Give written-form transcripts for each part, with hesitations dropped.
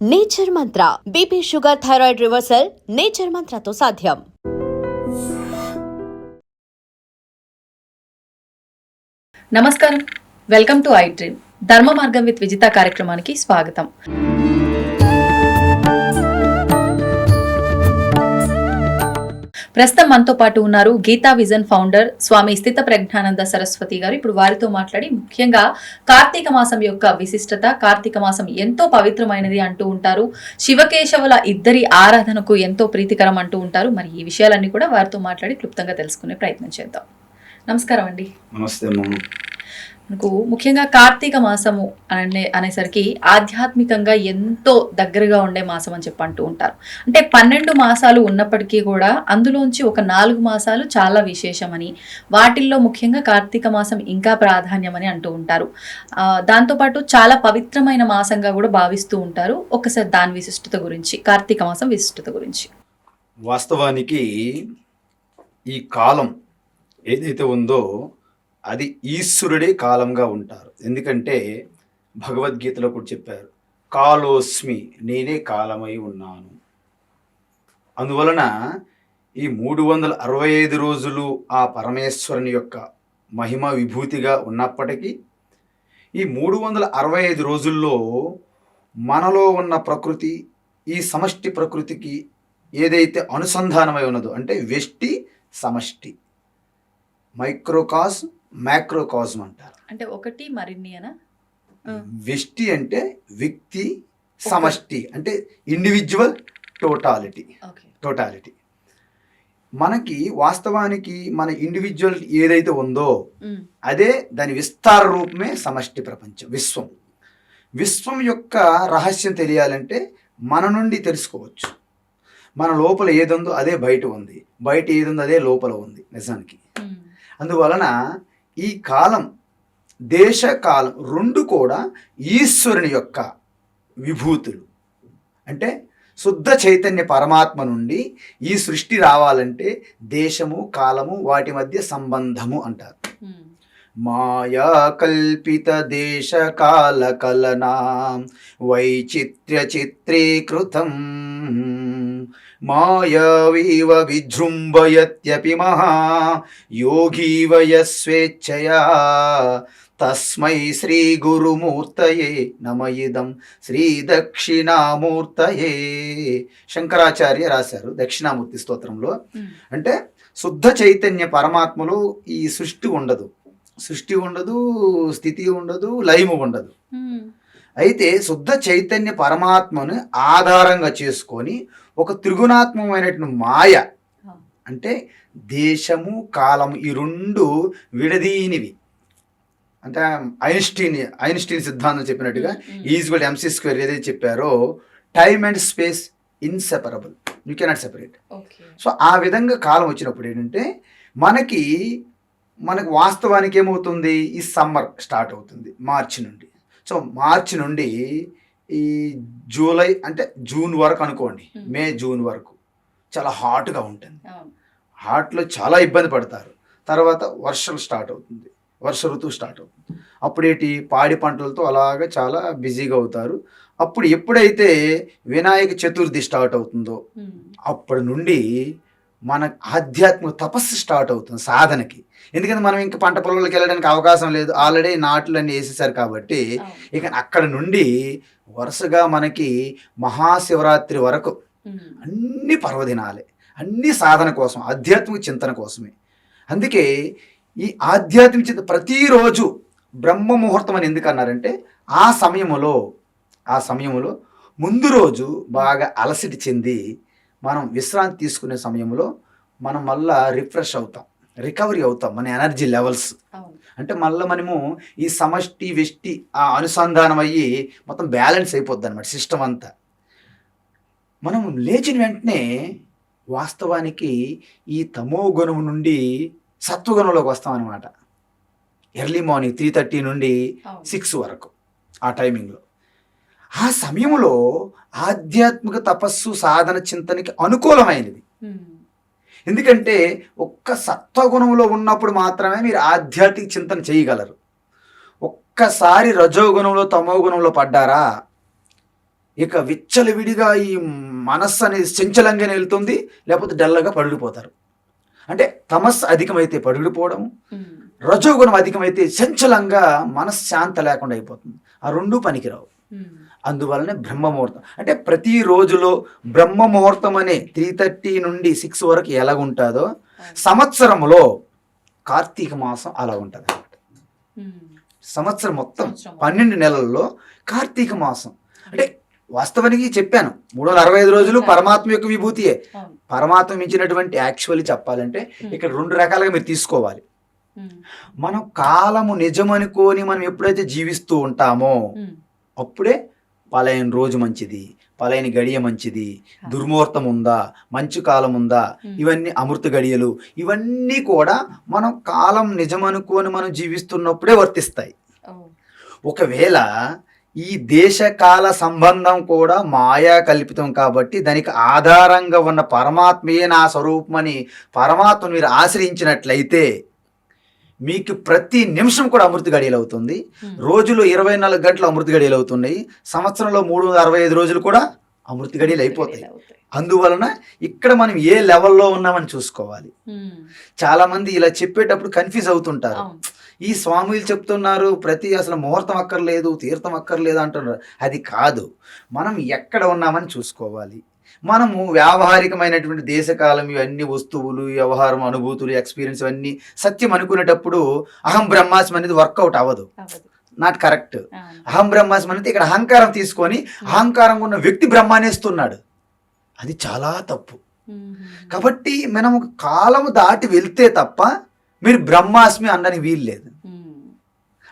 Nature Mantra BP sugar thyroid reversal nature మంత్రతో సాధ్యం. నమస్కారం, వెల్కమ్ టు ఐ డ్రీమ్. ధర్మ మార్గం విత్ విజిత కార్యక్రమానికి స్వాగతం. ప్రస్తుతం మనతో పాటు ఉన్నారు గీతా విజన్ ఫౌండర్ స్వామి స్థిత ప్రజ్ఞానంద సరస్వతి గారు. ఇప్పుడు వారితో మాట్లాడి ముఖ్యంగా కార్తీక మాసం యొక్క విశిష్టత, కార్తీక మాసం ఎంతో పవిత్రమైనది అంటూ ఉంటారు, శివకేశవుల ఇద్దరి ఆరాధనకు ఎంతో ప్రీతికరం అంటూ ఉంటారు. మరి ఈ విషయాలన్నీ కూడా వారితో మాట్లాడి క్లుప్తంగా తెలుసుకునే ప్రయత్నం చేద్దాం. నమస్కారం అండి. నమస్తే. మనకు ముఖ్యంగా కార్తీక మాసము అనేసరికి ఆధ్యాత్మికంగా ఎంతో దగ్గరగా ఉండే మాసం అని చెప్పి అంటూ ఉంటారు. అంటే 12 మాసాలు ఉన్నప్పటికీ కూడా అందులోంచి ఒక 4 మాసాలు చాలా విశేషమని, వాటిల్లో ముఖ్యంగా కార్తీక మాసం ఇంకా ప్రాధాన్యమని అంటూ ఉంటారు. దాంతోపాటు చాలా పవిత్రమైన మాసంగా కూడా భావిస్తూ ఉంటారు. ఒకసారి దాని విశిష్టత గురించి, కార్తీక మాసం విశిష్టత గురించి. వాస్తవానికి ఈ కాలం ఏదైతే ఉందో అది ఈశ్వరుడే కాలంగా ఉంటారు. ఎందుకంటే భగవద్గీతలో కూడా చెప్పారు, కాలోస్మి, నేనే కాలమై ఉన్నాను. అందువలన ఈ 365 రోజులు ఆ పరమేశ్వరుని యొక్క మహిమ విభూతిగా ఉన్నప్పటికీ ఈ 365 రోజుల్లో మనలో ఉన్న ప్రకృతి, ఈ సమష్టి ప్రకృతికి ఏదైతే అనుసంధానమై ఉన్నదో, అంటే వ్యష్టి సమష్టి, మైక్రోకాస్ మ్యాక్రోకాస్మ్ అంటారు. అంటే ఒకటి మరిన్ని అనా? వ్యష్టి అంటే వ్యక్తి, సమష్టి అంటే ఇండివిజువల్, టోటాలిటీ. మనకి వాస్తవానికి మన ఇండివిజువల్ ఏదైతే ఉందో అదే దాని విస్తార రూపమే సమష్టి ప్రపంచం, విశ్వం యొక్క రహస్యం తెలియాలంటే మన నుండి తెలుసుకోవచ్చు. మన లోపల ఏదుందో అదే బయట ఉంది, బయట ఏదుందో అదే లోపల ఉంది నిజానికి. అందువలన ఈ కాలం, దేశకాలం రెండు కూడా ఈశ్వరుని యొక్క విభూతులు. అంటే శుద్ధ చైతన్య పరమాత్మ నుండి ఈ సృష్టి రావాలంటే దేశము, కాలము, వాటి మధ్య సంబంధము అంటారు. మాయా కల్పిత దేశ కాల కలనాం వైచిత్ర్య చిత్రీకృతం మాయావీవ విజృంభయత్యపి మహా యోగీవ యస్వేచ్ఛయా తస్మై శ్రీ గురుమూర్తయే నమయిదం శ్రీ దక్షిణామూర్తయే. శంకరాచార్య రాశారు దక్షిణామూర్తి స్తోత్రంలో. అంటే శుద్ధ చైతన్య పరమాత్మలో ఈ సృష్టి ఉండదు, స్థితి ఉండదు, లయము ఉండదు. అయితే శుద్ధ చైతన్య పరమాత్మను ఆధారంగా చేసుకొని ఒక త్రిగుణాత్మకమైనటువంటి మాయ, అంటే దేశము, కాలము, ఈ రెండు విడదీనివి. అంటే ఐన్స్టీన్ సిద్ధాంతం చెప్పినట్టుగా ఈజ్వల్ MC² ఏదైతే చెప్పారో, time and space inseparable, you cannot separate. So ఆ విధంగా కాలం వచ్చినప్పుడు ఏంటంటే మనకి వాస్తవానికి ఏమవుతుంది, ఈ సమ్మర్ స్టార్ట్ అవుతుంది మార్చి నుండి. సో మార్చి నుండి ఈ జూలై అంటే జూన్ వరకు అనుకోండి, మే జూన్ వరకు చాలా హాట్గా ఉంటుంది. హాట్లో చాలా ఇబ్బంది పడతారు. తర్వాత వర్షం స్టార్ట్ అవుతుంది, వర్ష ఋతువు స్టార్ట్ అవుతుంది. అప్పుడేటి పాడి పంటలతో అలాగా చాలా బిజీగా అవుతారు. అప్పుడు ఎప్పుడైతే వినాయక చతుర్థి స్టార్ట్ అవుతుందో అప్పటి నుండి మన ఆధ్యాత్మిక తపస్సు స్టార్ట్ అవుతుంది సాధనకి. ఎందుకంటే మనం ఇంకా పంట పొలాలకు వెళ్ళడానికి అవకాశం లేదు, ఆల్రెడీ నాట్లు అన్నీ వేసేసారు కాబట్టి ఇక అక్కడ నుండి వరుసగా మనకి మహాశివరాత్రి వరకు అన్ని పర్వదినాలే, అన్ని సాధన కోసం, ఆధ్యాత్మిక చింతన కోసమే. అందుకే ఈ ఆధ్యాత్మిక చింతన ప్రతిరోజు బ్రహ్మ ముహూర్తం అని ఎందుకు అన్నారంటే ఆ సమయంలో ముందు రోజు బాగా అలసటి చెంది మనం విశ్రాంతి తీసుకునే సమయంలో మనం మళ్ళా రిఫ్రెష్ అవుతాం, రికవరీ అవుతాం, మన ఎనర్జీ లెవెల్స్. అంటే మళ్ళీ మనము ఈ సమష్టి వ్యష్టి ఆ అనుసంధానం అయ్యి మొత్తం బ్యాలెన్స్ అయిపోద్ది అనమాట సిస్టమ్ అంతా. మనం లేచిన వెంటనే వాస్తవానికి ఈ తమో గుణం నుండి సత్వగుణంలోకి వస్తామన్నమాట. ఎర్లీ మార్నింగ్ 3:30 నుండి 6 వరకు ఆ టైమింగ్లో. ఆ సమయంలో ఆధ్యాత్మిక తపస్సు, సాధన, చింతనకి అనుకూలమైనది. ఎందుకంటే ఒక్క సత్వగుణంలో ఉన్నప్పుడు మాత్రమే మీరు ఆధ్యాత్మిక చింతన చేయగలరు. ఒక్కసారి రజోగుణంలో, తమోగుణంలో పడ్డారా ఇక విచ్చలవిడిగా ఈ మనస్సు అనేది చంచలంగానే వెళ్తుంది, లేకపోతే డల్లగా పడిపోతారు. అంటే తమస్సు అధికమైతే పడిపోవడం, రజోగుణం అధికమైతే చంచలంగా మనశ్శాంత లేకుండా అయిపోతుంది. ఆ రెండూ పనికిరావు. అందువలనే బ్రహ్మముహూర్తం అంటే ప్రతి రోజులో బ్రహ్మముహూర్తం అనే 3:30 నుండి 6 వరకు ఎలాగుంటుందో సంవత్సరంలో కార్తీక మాసం అలా ఉంటుంది అన్నమాట. సంవత్సరం మొత్తం 12 నెలల్లో కార్తీక మాసం అంటే వాస్తవానికి చెప్పాను 365 రోజులు పరమాత్మ యొక్క విభూతియే. పరమాత్మ మించినటువంటి యాక్చువల్లీ చెప్పాలంటే ఇక్కడ 2 రకాలుగా మీరు తీసుకోవాలి. మనం కాలము నిజమనుకోని మనం ఎప్పుడైతే జీవిస్తూ ఉంటామో అప్పుడే పలాయన రోజు మంచిది, పలాయని గడియ మంచిది, దుర్ముహూర్తం ఉందా, మంచు కాలం ఉందా, ఇవన్నీ అమృత గడియలు, ఇవన్నీ కూడా మనం కాలం నిజమనుకోని మనం జీవిస్తున్నప్పుడే వర్తిస్తాయి. ఒకవేళ ఈ దేశకాల సంబంధం కూడా మాయా కల్పితం కాబట్టి దానికి ఆధారంగా ఉన్న పరమాత్మయే నా స్వరూపమని పరమాత్మను మీరు ఆశ్రయించినట్లయితే మీకు ప్రతి నిమిషం కూడా అమృత గడియలు అవుతుంది. రోజులో 24 గంటలు అమృత గడియలు అవుతున్నాయి. సంవత్సరంలో 365 రోజులు కూడా అమృత గడియలు అయిపోతాయి. అందువలన ఇక్కడ మనం ఏ లెవెల్లో ఉన్నామని చూసుకోవాలి. చాలా మంది ఇలా చెప్పేటప్పుడు కన్ఫ్యూజ్ అవుతుంటారు. ఈ స్వాములు చెప్తున్నారు ప్రతి అసలు ముహూర్తం అక్కర్లేదు, తీర్థం అక్కర్లేదు అంటున్నారు. అది కాదు, మనం ఎక్కడ ఉన్నామని చూసుకోవాలి. మనము వ్యావహారికమైనటువంటి దేశకాలం ఇవన్నీ వస్తువులు, వ్యవహారం, అనుభూతులు, ఎక్స్పీరియన్స్ ఇవన్నీ సత్యం అనుకునేటప్పుడు అహం బ్రహ్మాస్మి అనేది వర్కౌట్ అవ్వదు. Not correct. అహం బ్రహ్మాస్మి అనేది ఇక్కడ అహంకారం తీసుకొని అహంకారంగా ఉన్న వ్యక్తి బ్రహ్మానేస్తున్నాడు. అది చాలా తప్పు. కాబట్టి మనం కాలం దాటి వెళ్తే తప్ప మీరు బ్రహ్మాస్మి అనడానికి వీల్లేదు.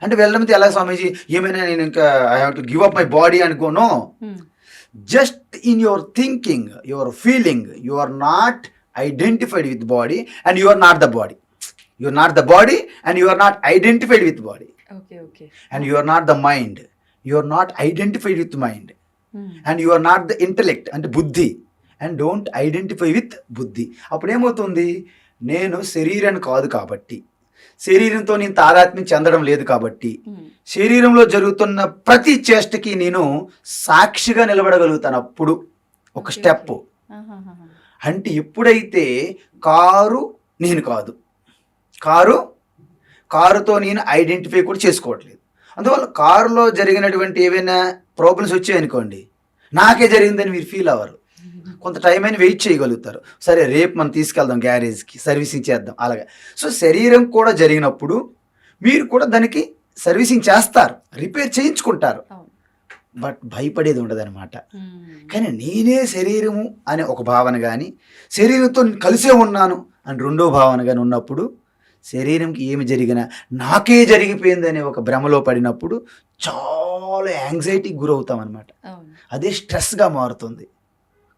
అంటే వెళ్ళడం ఎలా స్వామీజీ ఏమైనా నేను ఇంకా I have to give up my body అనుకోను. Just in your thinking, your feeling, you are not identified with body and you are not the body. You are not the body and you are not identified with body. Okay. And you are not the mind. You are not identified with mind. And you are not the intellect and buddhi. And don't identify with buddhi. అప్పుడేమవుతుంది, నేను శరీరాన్ని కాదు కాబట్టి, శరీరంతో నేను తాదాత్మ్యం చెందడం లేదు కాబట్టి, శరీరంలో జరుగుతున్న ప్రతి చేష్టకి నేను సాక్షిగా నిలబడగలుగుతాను. అప్పుడు ఒక స్టెప్. అంటే ఎప్పుడైతే కారు నేను కాదు, కారుతో నేను ఐడెంటిఫై కూడా చేసుకోవట్లేదు. అందువల్ల కారులో జరిగినటువంటి ఏవైనా ప్రాబ్లమ్స్ వచ్చాయనుకోండి, నాకే జరిగిందని మీరు ఫీల్ అవ్వరు. కొంత టైం అయినా వెయిట్ చేయగలుగుతారు. సరే రేపు మనం తీసుకెళ్దాం గ్యారేజ్కి, సర్వీసింగ్ చేద్దాం అలాగా. సో శరీరం కూడా జరిగినప్పుడు మీరు కూడా దానికి సర్వీసింగ్ చేస్తారు, రిపేర్ చేయించుకుంటారు. బట్ భయపడేది ఉండదన్నమాట. కానీ నేనే శరీరము అనే ఒక భావన కానీ, శరీరంతో కలిసే ఉన్నాను అని రెండో భావన కానీ ఉన్నప్పుడు, శరీరంకి ఏమి జరిగినా నాకే జరిగిపోయింది అనే ఒక భ్రమలో పడినప్పుడు చాలా యాంగ్జైటీకి గురవుతాం అనమాట. అదే స్ట్రెస్గా మారుతుంది.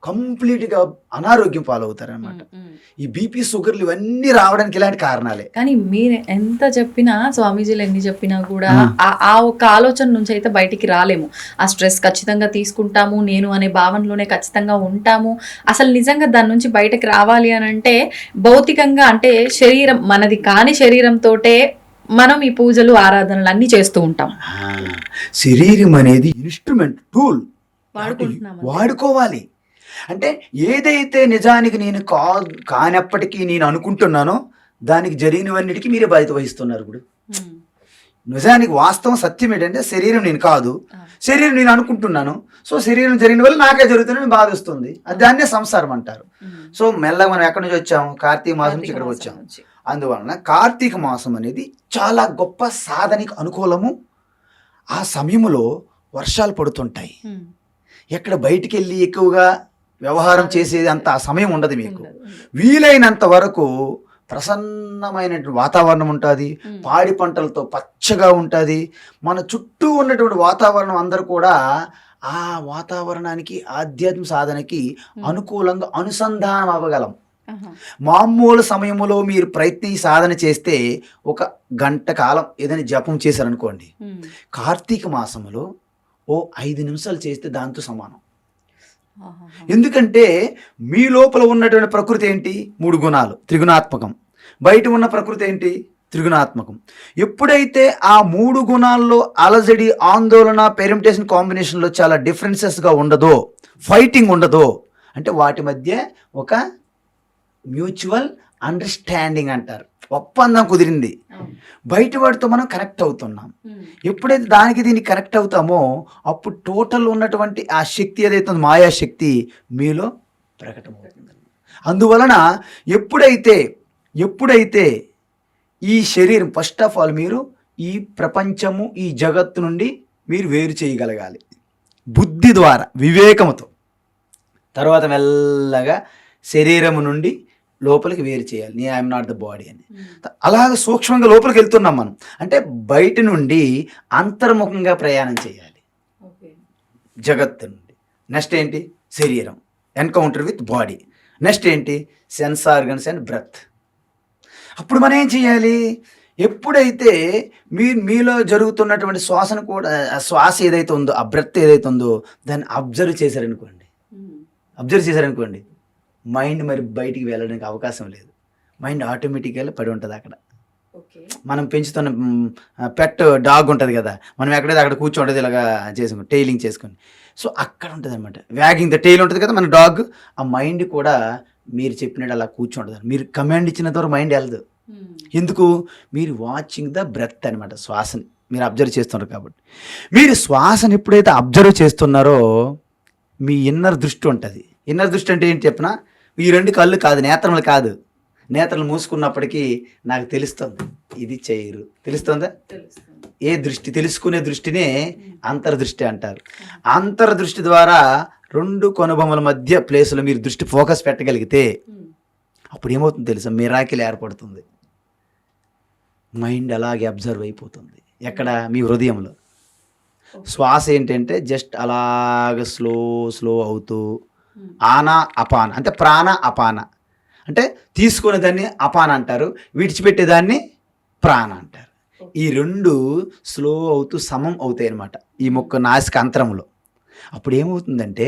కంప్లీట్గా అనారోగ్యం పాలవుతారనమాట. ఈ బీపీ, షుగర్లు ఇవన్నీ రావడానికి ఇలాంటి కారణాలే. కానీ మీరు ఎంత చెప్పినా, స్వామీజీలు ఎన్ని చెప్పినా కూడా ఆ ఒక ఆలోచన నుంచి అయితే బయటికి రాలేము. ఆ స్ట్రెస్ ఖచ్చితంగా తీసుకుంటాము, నేను అనే భావనలోనే ఖచ్చితంగా ఉంటాము. అసలు నిజంగా దాని నుంచి బయటకు రావాలి అని అంటే భౌతికంగా, అంటే శరీరం మనది కాని శరీరంతోటే మనం ఈ పూజలు, ఆరాధనలు అన్నీ చేస్తూ ఉంటాం. శరీరం అనేది ఇన్స్ట్రుమెంట్, టూల్ వాడుకోవాలి. అంటే ఏదైతే నిజానికి నేను కానప్పటికీ నేను అనుకుంటున్నానో దానికి జరిగినవన్నిటికీ మీరే బాధ్యత వహిస్తున్నారు. ఇప్పుడు నిజానికి వాస్తవం సత్యం ఏంటంటే శరీరం నేను కాదు, శరీరం నేను అనుకుంటున్నాను. సో శరీరం జరిగిన వల్ల నాకే జరుగుతుందని బాధ వస్తుంది. దాన్నే సంసారం అంటారు. సో మెల్లగా మనం ఎక్కడి నుంచి వచ్చాము, కార్తీక మాసం నుంచి ఇక్కడికి వచ్చాము. అందువలన కార్తీక మాసం అనేది చాలా గొప్ప సాధనకి అనుకూలము. ఆ సమయంలో వర్షాలు పడుతుంటాయి. ఎక్కడ బయటికి వెళ్ళి ఎక్కువగా వ్యవహారం చేసేది అంత సమయం ఉండదు. మీకు వీలైనంత వరకు ప్రసన్నమైనటువంటి వాతావరణం ఉంటుంది, పాడి పంటలతో పచ్చగా ఉంటుంది. మన చుట్టూ ఉన్నటువంటి వాతావరణం అందరూ కూడా ఆ వాతావరణానికి, ఆధ్యాత్మిక సాధనకి అనుకూలంగా అనుసంధానం అవ్వగలం. మామూలు సమయంలో మీరు సాధన చేస్తే 1 గంట కాలం ఏదైనా జపం చేశారనుకోండి, కార్తీక మాసంలో 5 నిమిషాలు చేస్తే దాంతో సమానం. ఎందుకంటే మీ లోపల ఉన్నటువంటి ప్రకృతి ఏంటి? 3 గుణాలు, త్రిగుణాత్మకం. బయట ఉన్న ప్రకృతి ఏంటి? త్రిగుణాత్మకం. ఎప్పుడైతే ఆ 3 గుణాల్లో అలజడి, ఆందోళన, పెర్మిటేషన్, కాంబినేషన్లో చాలా డిఫరెన్సెస్గా ఉండదో, ఫైటింగ్ ఉండదో, అంటే వాటి మధ్య ఒక మ్యూచువల్ అండర్స్టాండింగ్ అంటారు, ఒప్పందం కుదిరింది. బయట వాడితో మనం కనెక్ట్ అవుతున్నాం. ఎప్పుడైతే దానికి దీనికి కనెక్ట్ అవుతామో అప్పుడు టోటల్ ఉన్నటువంటి ఆ శక్తి ఏదైతే ఉందో, మాయాశక్తి మీలో ప్రకటమవుతుంది. అందువలన ఎప్పుడైతే ఈ శరీరం, ఫస్ట్ ఆఫ్ ఆల్ మీరు ఈ ప్రపంచము, ఈ జగత్తు నుండి మీరు వేరు చేయగలగాలి బుద్ధి ద్వారా, వివేకముతో. తర్వాత మెల్లగా శరీరము నుండి లోపలికి వేరు చేయాలి, నీ ఐఎమ్ నాట్ ద బాడీ అని. అలాగ సూక్ష్మంగా లోపలికి వెళ్తున్నాం మనం. అంటే బయట నుండి అంతర్ముఖంగా ప్రయాణం చేయాలి జగత్తు నుండి. నెక్స్ట్ ఏంటి? శరీరం, ఎన్కౌంటర్ విత్ బాడీ. నెక్స్ట్ ఏంటి? Sense organs and breath. అప్పుడు మనం ఏం చేయాలి? ఎప్పుడైతే మీలో జరుగుతున్నటువంటి శ్వాసను కూడా, శ్వాస ఏదైతే ఉందో, ఆ బ్రెత్ ఏదైతే ఉందో దాన్ని అబ్జర్వ్ చేశారనుకోండి, మైండ్ మరి బయటికి వెళ్ళడానికి అవకాశం లేదు. మైండ్ ఆటోమేటిక్గా పడి ఉంటుంది అక్కడ. మనం పెంచుతున్న పెట్ డాగ్ ఉంటుంది కదా, మనం ఎక్కడైతే అక్కడ కూర్చోంటుంది, ఇలాగా చేసుకుని టైలింగ్ చేసుకొని. సో అక్కడ ఉంటుంది అనమాట, వ్యాగింగ్ ద టైల్ ఉంటుంది కదా మన డాగ్. ఆ మైండ్ కూడా మీరు చెప్పినట్టు అలా కూర్చుంటుంది. మీరు కమాండ్ ఇచ్చిన తర్వాత మైండ్ వెళ్ళదు. ఎందుకు? మీరు వాచింగ్ ద బ్రెత్ అనమాట, శ్వాసని మీరు అబ్జర్వ్ చేస్తున్నారు కాబట్టి. మీరు శ్వాసను ఎప్పుడైతే అబ్జర్వ్ చేస్తున్నారో మీ ఇన్నర్ దృష్టి ఉంటుంది. ఇన్నర్ దృష్టి అంటే ఏంటి చెప్పినా, ఈ 2 కళ్ళు కాదు, నేత్రములు కాదు. నేత్రలు మూసుకున్నప్పటికీ నాకు తెలుస్తుంది ఇది చేయరు. తెలుస్తుందా? ఏ దృష్టి? తెలుసుకునే దృష్టినే అంతర్దృష్టి అంటారు. అంతర్దృష్టి ద్వారా 2 కనుబొమ్మల మధ్య ప్లేస్లో మీరు దృష్టి ఫోకస్ పెట్టగలిగితే అప్పుడు ఏమవుతుంది తెలుసా? మిరాకిల్ ఏర్పడుతుంది. మైండ్ అలాగే అబ్జర్వ్ అయిపోతుంది. ఎక్కడ? మీ హృదయంలో. శ్వాస ఏంటంటే జస్ట్ అలాగ స్లో అవుతూ, ఆనా అపాన అంటే ప్రాణ అపాన అంటే తీసుకునే దాన్ని అపాన అంటారు, విడిచిపెట్టేదాన్ని ప్రాణ అంటారు. ఈ 2 స్లో అవుతూ సమం అవుతాయి అన్నమాట ఈ మొక్క నాసిక అంతరంలో. అప్పుడు ఏమవుతుందంటే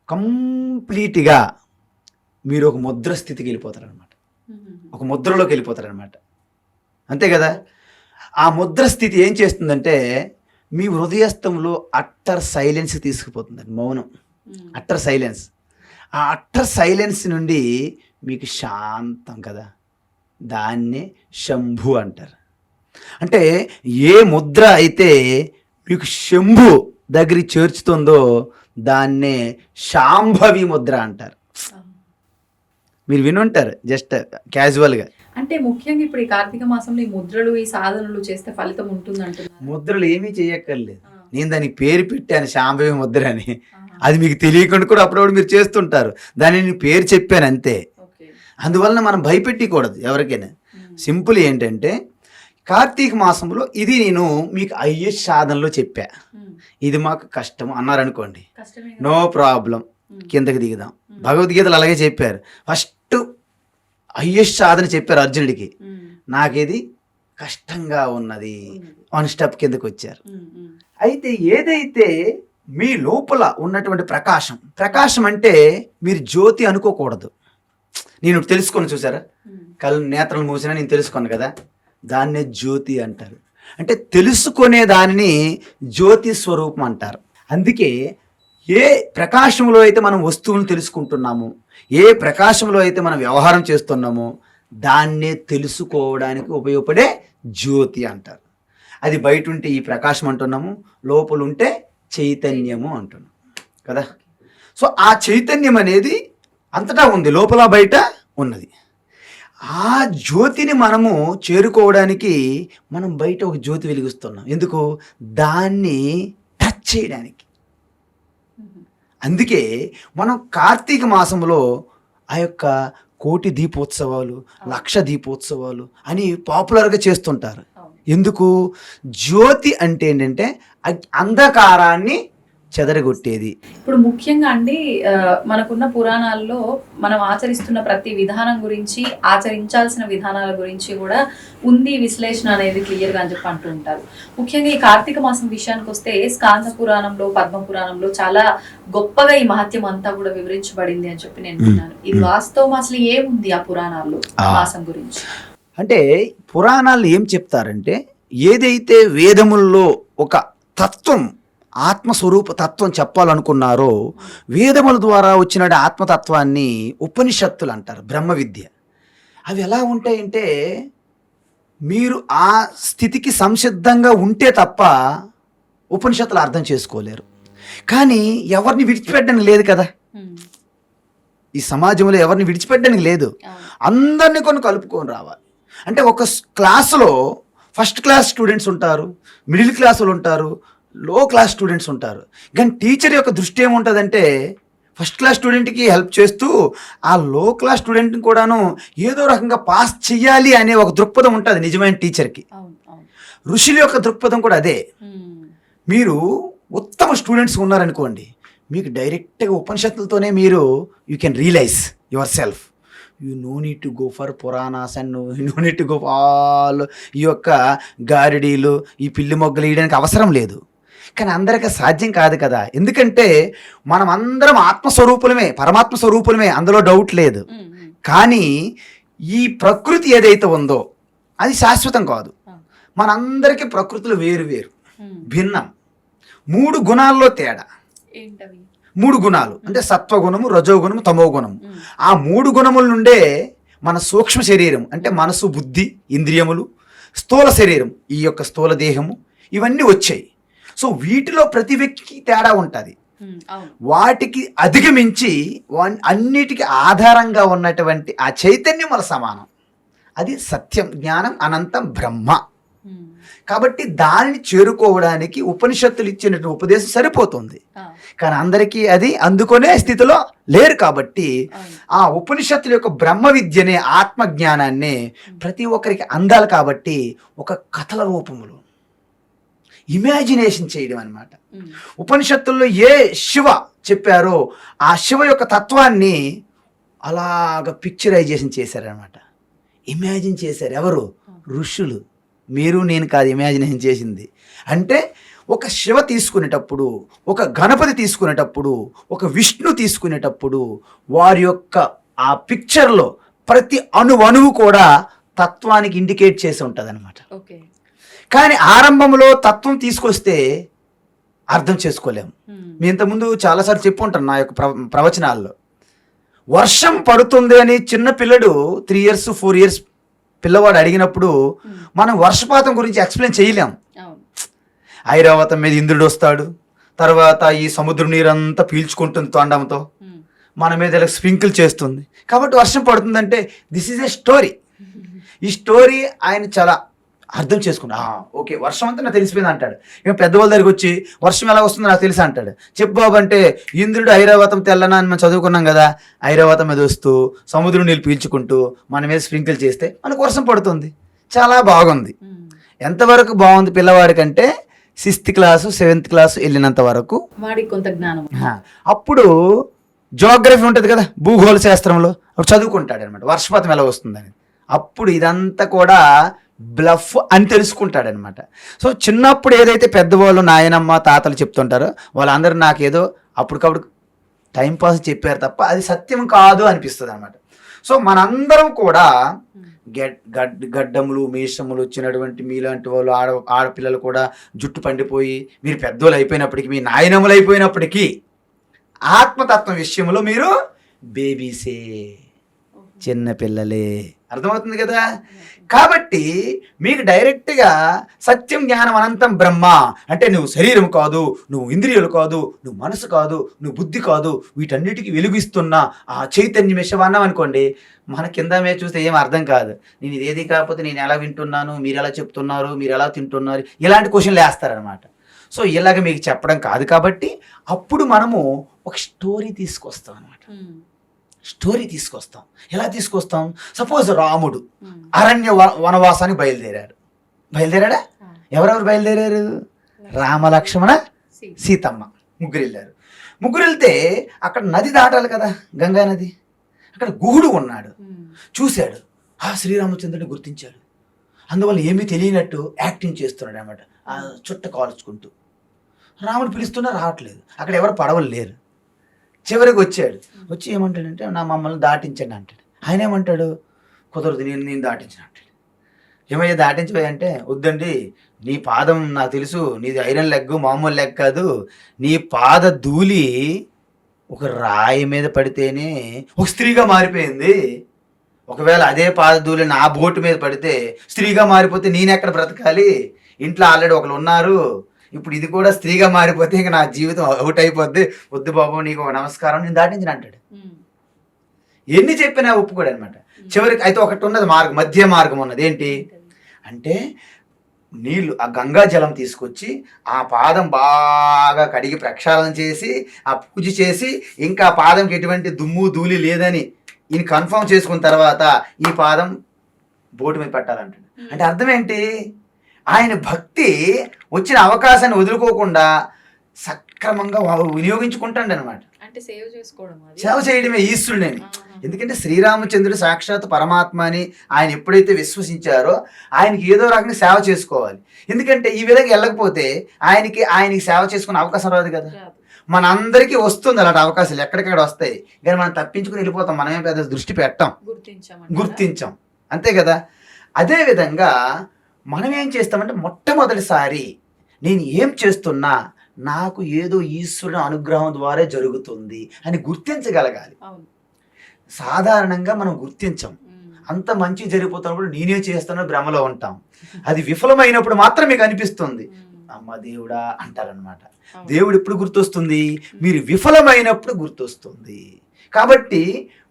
కంప్లీట్గా మీరు ఒక ముద్ర స్థితికి వెళ్ళిపోతారనమాట, ఒక ముద్రలోకి వెళ్ళిపోతారనమాట. అంతే కదా? ఆ ముద్ర స్థితి ఏం చేస్తుందంటే మీ హృదయస్థంలో అట్టర్ సైలెన్స్ తీసుకుపోతుందండి, మౌనం, అట్టర్ సైలెన్స్. ఆ అట్టర్ సైలెన్స్ నుండి మీకు శాంతం కదా, దాన్నే శంభు అంటారు. అంటే ఏ ముద్ర అయితే మీకు శంభు దగ్గరికి చేర్చుతుందో దాన్నే శాంభవి ముద్ర అంటారు. మీరు వినుంటారు జస్ట్ క్యాజువల్గా. అంటే ముఖ్యంగా ఇప్పుడు ఈ కార్తీక మాసంలో ఈ ముద్రలు, ఈ సాధనలు చేస్తే ఫలితం ఉంటుంది అంటున్నారు. ముద్రలు ఏమీ చేయక్కర్లేదు, నేను దానికి పేరు పెట్టాను శాంభవి ముద్ర అని. అది మీకు తెలియకుండా కూడా అప్పుడప్పుడు మీరు చేస్తుంటారు, దాన్ని నేను పేరు చెప్పాను అంతే. అందువలన మనం భయపెట్టకూడదు ఎవరికైనా. సింపుల్ ఏంటంటే కార్తీక మాసంలో ఇది నేను మీకు అయ్యేష్ సాధనలో చెప్పా, ఇది మాకు కష్టం అన్నారనుకోండి, నో ప్రాబ్లం, కిందకి దిగుదాం. భగవద్గీతలు అలాగే చెప్పారు. ఫస్ట్ అయ్యేష్ సాధన చెప్పారు అర్జునుడికి, నాకేది కష్టంగా ఉన్నది, 1 స్టెప్ కిందకి వచ్చారు. అయితే ఏదైతే మీ లోపల ఉన్నటువంటి ప్రకాశం అంటే మీరు జ్యోతి అనుకోకూడదు. నేను తెలుసుకొని చూసారా, నేత్రాలు మూసినా నేను తెలుసుకున్నాను కదా, దాన్నే జ్యోతి అంటారు. అంటే తెలుసుకునే దానిని జ్యోతి స్వరూపం అంటారు. అందుకే ఏ ప్రకాశంలో అయితే మనం వస్తువులను తెలుసుకుంటున్నామో, ఏ ప్రకాశంలో అయితే మనం వ్యవహారం చేస్తున్నామో దాన్నే తెలుసుకోవడానికి ఉపయోగపడే జ్యోతి అంటారు. అది బయట ఉంటే ఈ ప్రకాశం అంటున్నాము, లోపల ఉంటే చైతన్యము అంటున్నాం కదా. సో ఆ చైతన్యం అనేది అంతటా ఉంది, లోపల బయట ఉన్నది. ఆ జ్యోతిని మనము చేరుకోవడానికి మనం బయట ఒక జ్యోతి వెలిగిస్తున్నాం. ఎందుకు? దాన్ని టచ్ చేయడానికి. అందుకే మనం కార్తీక మాసంలో ఆ యొక్క 1,000,000 దీపోత్సవాలు, 1,00,000 దీపోత్సవాలు అని పాపులర్గా చేస్తుంటారు. ఎందుకు? జ్యోతి అంటే ఏంటంటే అంధకారాన్ని చెదరగొట్టేది. ఇప్పుడు ముఖ్యంగా అండి మనకున్న పురాణాల్లో మనం ఆచరిస్తున్న ప్రతి విధానం గురించి, ఆచరించాల్సిన విధానాల గురించి కూడా ఉంది విశ్లేషణ అనేది క్లియర్గా అని చెప్పి అంటూ ఉంటారు. ముఖ్యంగా ఈ కార్తీక మాసం విషయానికి వస్తే స్కాంద పురాణంలో, పద్మ పురాణంలో చాలా గొప్పగా ఈ మహత్యం అంతా కూడా వివరించబడింది అని చెప్పి నేను విన్నాను. ఇది వాస్తవం అసలు ఏముంది ఆ పురాణాల్లో మాసం గురించి? అంటే పురాణాలు ఏం చెప్తారంటే, ఏదైతే వేదముల్లో ఒక తత్వం, ఆత్మస్వరూప తత్వం చెప్పాలనుకున్నారో, వేదముల ద్వారా వచ్చిన ఆత్మతత్వాన్ని ఉపనిషత్తులు అంటారు, బ్రహ్మ విద్య. అవి ఎలా ఉంటాయంటే, మీరు ఆ స్థితికి సంసిద్ధంగా ఉంటే తప్ప ఉపనిషత్తులు అర్థం చేసుకోలేరు. కానీ ఎవరిని విడిచిపెట్టడానికి లేదు కదా, ఈ సమాజంలో ఎవరిని విడిచిపెట్టడానికి లేదు, అందరినీ కొన్ని కలుపుకొని రావాలి. అంటే ఒక క్లాసులో ఫస్ట్ క్లాస్ స్టూడెంట్స్ ఉంటారు, మిడిల్ క్లాసులు ఉంటారు, లో క్లాస్ స్టూడెంట్స్ ఉంటారు. కానీ టీచర్ యొక్క దృష్టి ఏముంటుందంటే, ఫస్ట్ క్లాస్ స్టూడెంట్కి హెల్ప్ చేస్తూ ఆ లో క్లాస్ స్టూడెంట్ని కూడాను ఏదో రకంగా పాస్ చెయ్యాలి అనే ఒక దృక్పథం ఉంటుంది నిజమైన టీచర్కి. ఋషుల యొక్క దృక్పథం కూడా అదే. మీరు ఉత్తమ స్టూడెంట్స్ ఉన్నారనుకోండి, మీకు డైరెక్ట్గా ఉపనిషత్తులతోనే మీరు you can realise yourself. You no need to go for Puranas and no need to go all ఈ యొక్క గారిడీలు, ఈ పిల్లి మొగ్గలు వేయడానికి అవసరం లేదు. కానీ అందరికీ సాధ్యం కాదు కదా, ఎందుకంటే మనం అందరం ఆత్మస్వరూపులమే, పరమాత్మ స్వరూపులమే, అందులో డౌట్ లేదు. కానీ ఈ ప్రకృతి ఏదైతే ఉందో అది శాశ్వతం కాదు. మనందరికీ ప్రకృతులు వేరు వేరు, భిన్నం. 3 గుణాల్లో తేడా. 3 గుణాలు అంటే సత్వగుణము, రజోగుణము, తమో గుణము. ఆ 3 గుణముల నుండే మన సూక్ష్మ శరీరం అంటే మనసు, బుద్ధి, ఇంద్రియములు, స్థూల శరీరం, ఈ యొక్క స్థూల దేహము, ఇవన్నీ వచ్చాయి. సో వీటిలో ప్రతి వ్యక్తికి తేడా ఉంటుంది. వాటికి అధిగమించి అన్నిటికీ ఆధారంగా ఉన్నటువంటి ఆ చైతన్యం మన సమానం. అది సత్యం, జ్ఞానం, అనంతం, బ్రహ్మ. కాబట్టి దానిని చేరుకోవడానికి ఉపనిషత్తులు ఇచ్చినటువంటి ఉపదేశం సరిపోతుంది. కానీ అందరికీ అది అందుకునే స్థితిలో లేరు. కాబట్టి ఆ ఉపనిషత్తుల యొక్క బ్రహ్మ విద్యనే, ఆత్మజ్ఞానాన్ని ప్రతి ఒక్కరికి అందాలి. కాబట్టి ఒక కథల రూపములో ఇమాజినేషన్ చేయడం అన్నమాట. ఉపనిషత్తుల్లో ఏ శివ చెప్పారో ఆ శివ యొక్క తత్వాన్ని అలాగ పిక్చరైజేషన్ చేశారనమాట, ఇమాజిన్ చేశారు. ఎవరు? ఋషులు. మీరు నేను కాదు ఇమాజినేషన్ చేసింది. అంటే ఒక శివ తీసుకునేటప్పుడు, ఒక గణపతి తీసుకునేటప్పుడు, ఒక విష్ణు తీసుకునేటప్పుడు వారి యొక్క ఆ పిక్చర్లో ప్రతి అణువు కూడా తత్వానికి ఇండికేట్ చేసి ఉంటుంది అనమాట. కానీ ఆరంభంలో తత్వం తీసుకొస్తే అర్థం చేసుకోలేము. మీ ఇంతకుముందు చాలాసార్లు చెప్పుంటాను నా యొక్క ప్రవచనాల్లో. వర్షం పడుతుంది అని చిన్న పిల్లడు 3 years 4 years పిల్లవాడు అడిగినప్పుడు మనం వర్షపాతం గురించి ఎక్స్ప్లెయిన్ చేయలేం. ఐరావతం మీద ఇంద్రుడు వస్తాడు, తర్వాత ఈ సముద్రం నీరంతా పీల్చుకుంటుంది తొండంతో, మన మీద ఇలా స్ప్రింకిల్ చేస్తుంది, కాబట్టి వర్షం పడుతుందంటే దిస్ ఈజ్ ఎ స్టోరీ. ఈ స్టోరీ ఆయన చాలా అర్థం చేసుకున్నా. ఓకే, వర్షం అంతా నాకు తెలిసిపోయింది అంటాడు. ఇక పెద్దవాళ్ళ దగ్గరికి వచ్చి వర్షం ఎలా వస్తుందో నాకు తెలుసు అంటాడు. చెప్పు బాబు అంటే, ఇంద్రుడు ఐరావతం తెల్లనా అని మనం చదువుకున్నాం కదా, ఐరావతం మీద వస్తూ సముద్రం నీళ్ళు పీల్చుకుంటూ మన మీద స్ప్రింకిల్ చేస్తే మనకు వర్షం పడుతుంది. చాలా బాగుంది. ఎంతవరకు బాగుంది పిల్లవాడికంటే 6th class 7th class వెళ్ళినంత వరకు వాడికి కొంత జ్ఞానం. అప్పుడు జియోగ్రఫీ ఉంటుంది కదా, భూగోళ శాస్త్రంలో అప్పుడు చదువుకుంటాడు అనమాట వర్షపాతం ఎలా వస్తుందని. అప్పుడు ఇదంతా కూడా బ్లఫ్ అని తెలుసుకుంటాడనమాట. సో చిన్నప్పుడు ఏదైతే పెద్దవాళ్ళు, నాయనమ్మ, తాతలు చెప్తుంటారో వాళ్ళందరూ నాకేదో అప్పటికప్పుడు టైంపాస్ చెప్పారు తప్ప అది సత్యం కాదు అనిపిస్తుంది అనమాట. సో మనందరం కూడా గడ్డములు, మీసములు వచ్చినటువంటి మీలాంటి వాళ్ళు, ఆడపిల్లలు కూడా జుట్టు పండిపోయి మీరు పెద్దోళ్ళు అయిపోయినప్పటికీ, మీ నాయనములు అయిపోయినప్పటికీ ఆత్మతత్వం విషయంలో మీరు బేబీసే, చిన్నపిల్లలే. అర్థమవుతుంది కదా. కాబట్టి మీకు డైరెక్ట్గా సత్యం, జ్ఞానం, అనంతం, బ్రహ్మ అంటే నువ్వు శరీరం కాదు, నువ్వు ఇంద్రియాలు కాదు, నువ్వు మనసు కాదు, నువ్వు బుద్ధి కాదు, వీటన్నిటికీ వెలుగిస్తున్న ఆ చైతన్యం విషయం అనుకోండి, మన కింద మీద చూస్తే ఏం అర్థం కాదు. నేను ఇదేది కాకపోతే నేను ఎలా వింటున్నాను, మీరు ఎలా చెప్తున్నారు, మీరు ఎలా తింటున్నారు, ఇలాంటి క్వశ్చన్లు వేస్తారనమాట. సో ఇలాగ మీకు చెప్పడం కాదు. కాబట్టి అప్పుడు మనము ఒక స్టోరీ తీసుకొస్తాం అనమాట. స్టోరీ తీసుకొస్తాం. ఎలా తీసుకొస్తాం? సపోజ్ రాముడు అరణ్య వనవాసానికి బయలుదేరాడా? ఎవరెవరు బయలుదేరారు? రామ, లక్ష్మణ, సీతమ్మ ముగ్గురు వెళ్ళారు. ముగ్గురు వెళ్తే అక్కడ నది దాటాలి కదా, గంగా నది. అక్కడ గుహుడు ఉన్నాడు, చూశాడు. ఆ శ్రీరామచంద్రుడిని గుర్తించాడు. అందువల్ల ఏమీ తెలియనట్టు యాక్టింగ్ చేస్తున్నాడు అనమాట, ఆ చుట్ట కాల్చుకుంటూ. రాముడు పిలుస్తున్నా రావట్లేదు, అక్కడ ఎవరు పడవలు లేరు. చివరికి వచ్చాడు. వచ్చి ఏమంటాడంటే, నా మమ్మల్ని దాటించండి అంటాడు. ఆయన ఏమంటాడు? కుదరదు, నేను దాటించను అంటాడు. ఏమయ్యా దాటించిపోయి అంటే, వద్దండి నీ పాదం నాకు తెలుసు, నీది ఐరన్ లెగ్ మామూలు లెగ్ కాదు, నీ పాద ధూళి ఒక రాయి మీద పడితేనే ఒక స్త్రీగా మారిపోయింది. ఒకవేళ అదే పాద ధూళి నా బోటు మీద పడితే స్త్రీగా మారిపోతే నేనెక్కడ బ్రతకాలి? ఇంట్లో ఆల్రెడీ ఒకరు ఉన్నారు, ఇప్పుడు ఇది కూడా స్త్రీగా మారిపోతే ఇంక నా జీవితం అవుట్ అయిపోద్ది. వద్దు బాబు నీకు ఒక నమస్కారం, నేను దాటించిన అంటాడు. ఎన్ని చెప్పినా ఒప్పుకోడు అనమాట. చివరికి అయితే ఒకటి ఉన్నది మార్గం, మధ్య మార్గం ఉన్నది. ఏంటి అంటే నీళ్లు ఆ గంగా జలం తీసుకొచ్చి ఆ పాదం బాగా కడిగి ప్రక్షాళన చేసి ఆ పూజ చేసి ఇంకా పాదంకి ఎటువంటి దుమ్ము ధూళి లేదని ఈయన కన్ఫర్మ్ చేసుకున్న తర్వాత ఈ పాదం బోటు మీద పెట్టాలంటాడు. అంటే అర్థం ఏంటి? ఆయన భక్తి వచ్చిన అవకాశాన్ని వదులుకోకుండా సక్రమంగా వినియోగించుకుంటాడు అనమాట. అంటే సేవ చేయడమే ఈశ్వరుడని. ఎందుకంటే శ్రీరామచంద్రుడు సాక్షాత్ పరమాత్మ అని ఆయన ఎప్పుడైతే విశ్వసించారో ఆయనకి ఏదో రకంగా సేవ చేసుకోవాలి. ఎందుకంటే ఈ విధంగా వెళ్ళకపోతే ఆయనకి సేవ చేసుకునే అవకాశం రాదు కదా. మనందరికీ వస్తుంది అలాంటి అవకాశాలు, ఎక్కడికక్కడ వస్తాయి, కానీ మనం తప్పించుకుని వెళ్ళిపోతాం. మనమే పెద్ద దృష్టి పెట్టాం, గుర్తించాం, అంతే కదా. అదేవిధంగా మనం ఏం చేస్తామంటే మొట్టమొదటిసారి నేను ఏం చేస్తున్నా నాకు ఏదో ఈశ్వరుని అనుగ్రహం ద్వారా జరుగుతుంది అని గుర్తించగలగాలి. సాధారణంగా మనం గుర్తించం. అంత మంచి జరిగిపోతున్నప్పుడు నేనే చేస్తానో భ్రమలో ఉంటాం. అది విఫలమైనప్పుడు మాత్రం మీకు అనిపిస్తుంది, అమ్మ దేవుడా అంటారనమాట. దేవుడు ఎప్పుడు గుర్తొస్తుంది? మీరు విఫలమైనప్పుడు గుర్తొస్తుంది. కాబట్టి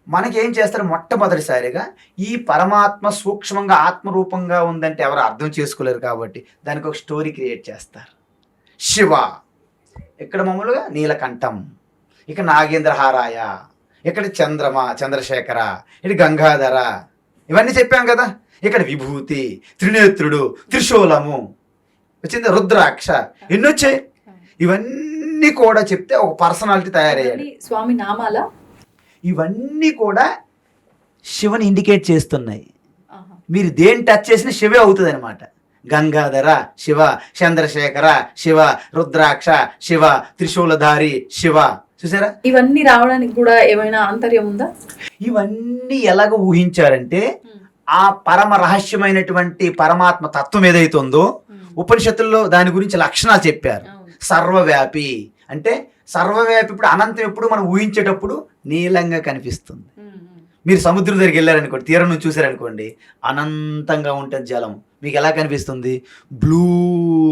మనకేం చేస్తారు? మొట్టమొదటిసారిగా ఈ పరమాత్మ సూక్ష్మంగా ఆత్మరూపంగా ఉందంటే ఎవరు అర్థం చేసుకోలేరు కాబట్టి దానికి ఒక స్టోరీ క్రియేట్ చేస్తారు. శివ, ఇక్కడ మామూలుగా నీలకంఠం, ఇక నాగేంద్రహారాయ, ఇక్కడ చంద్రశేఖర, ఇటు గంగాధర, ఇవన్నీ చెప్పాం కదా. ఇక్కడ విభూతి, త్రినేత్రుడు, త్రిశూలము వచ్చింది, రుద్రాక్ష, ఎన్ని వచ్చాయి. ఇవన్నీ కూడా చెప్తే ఒక పర్సనాలిటీ తయారయ్యాడు. స్వామి నామాల ఇవన్నీ కూడా శివని ఇండికేట్ చేస్తున్నాయి. మీరు దేని టచ్ చేసినా శివే అవుతుంది అనమాట. గంగాధర శివ, చంద్రశేఖర శివ, రుద్రాక్ష శివ, త్రిశూలధారి శివ. చూసారా? ఇవన్నీ రావడానికి కూడా ఏమైనా ఆంతర్యం ఉందా? ఇవన్నీ ఎలాగ ఊహించారంటే ఆ పరమ రహస్యమైనటువంటి పరమాత్మ తత్వం ఏదైతుందో ఉపనిషత్తుల్లో దాని గురించి లక్షణాలు చెప్పారు. సర్వవ్యాపి అంటే సర్వవ్యాపి. ఇప్పుడు అనంతం ఎప్పుడు మనం ఊహించేటప్పుడు నీలంగా కనిపిస్తుంది. మీరు సముద్రం దగ్గరికి వెళ్ళారనుకోండి, తీరం నుంచి చూసారనుకోండి, అనంతంగా ఉంటుంది జలం. మీకు ఎలా కనిపిస్తుంది? బ్లూ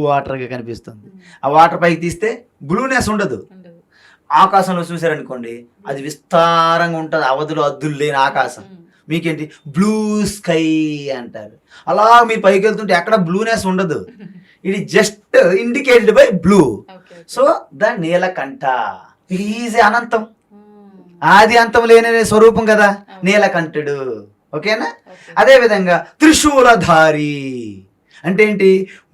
వాటర్గా కనిపిస్తుంది. ఆ వాటర్ పైకి తీస్తే బ్లూనెస్ ఉండదు. ఆకాశంలో చూసారనుకోండి, అది విస్తారంగా ఉంటుంది, అవధులు అద్దులు లేని ఆకాశం. మీకేంటి? బ్లూ స్కై అంటారు. అలా మీరు పైకి వెళ్తుంటే ఎక్కడ బ్లూనెస్ ఉండదు. ఇది just indicated by blue. So the Neelkanth is అనంతం, ఆది అంతం లేని స్వరూపం కదా నీలకంఠుడు. ఓకేనా? అదే విధంగా త్రిశూలధారి అంటే ఏంటి?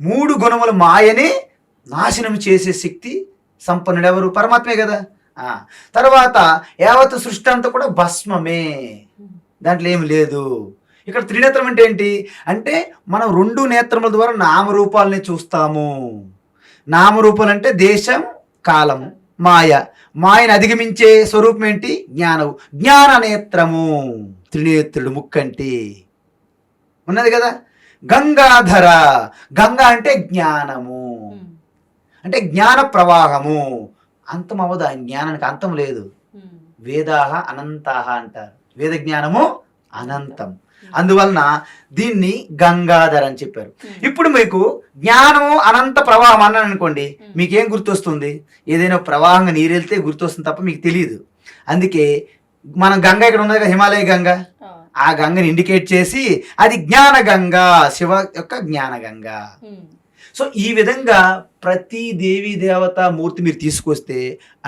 3 గుణముల మాయని నాశనం చేసే శక్తి సంపన్నుడు ఎవరు? పరమాత్మే కదా. తర్వాత యావత్ సృష్టి అంతా కూడా భస్మమే, దాంట్లో ఏమి లేదు. ఇక్కడ త్రినేత్రం అంటే ఏంటి అంటే మనం 2 నేత్రముల ద్వారా నామరూపాలని చూస్తాము. నామరూపాలు అంటే దేశం, కాలం, మాయ. మాయను అధిగమించే స్వరూపం ఏంటి? జ్ఞానము. జ్ఞాన నేత్రము, త్రినేత్రుడు ముక్కంటి ఉన్నది కదా. గంగాధర, గంగా అంటే జ్ఞానము, అంటే జ్ఞాన ప్రవాహము. అంతం అవ్వదు, ఆ జ్ఞానానికి అంతం లేదు. వేదాహ అనంతాహ అంటారు, వేద జ్ఞానము అనంతం. అందువలన దీన్ని గంగాధర్ అని చెప్పారు. ఇప్పుడు మీకు జ్ఞానము అనంత ప్రవాహం అన్నాను అనుకోండి, మీకేం గుర్తొస్తుంది? ఏదైనా ప్రవాహంగా నీరు వెళ్తే గుర్తొస్తుంది తప్ప మీకు తెలియదు. అందుకే మనం గంగ ఇక్కడ ఉన్నది కదా, హిమాలయ గంగ, ఆ గంగని ఇండికేట్ చేసి అది జ్ఞాన గంగా, శివ యొక్క జ్ఞాన గంగా. సో ఈ విధంగా ప్రతి దేవీ దేవత మూర్తి మీరు తీసుకొస్తే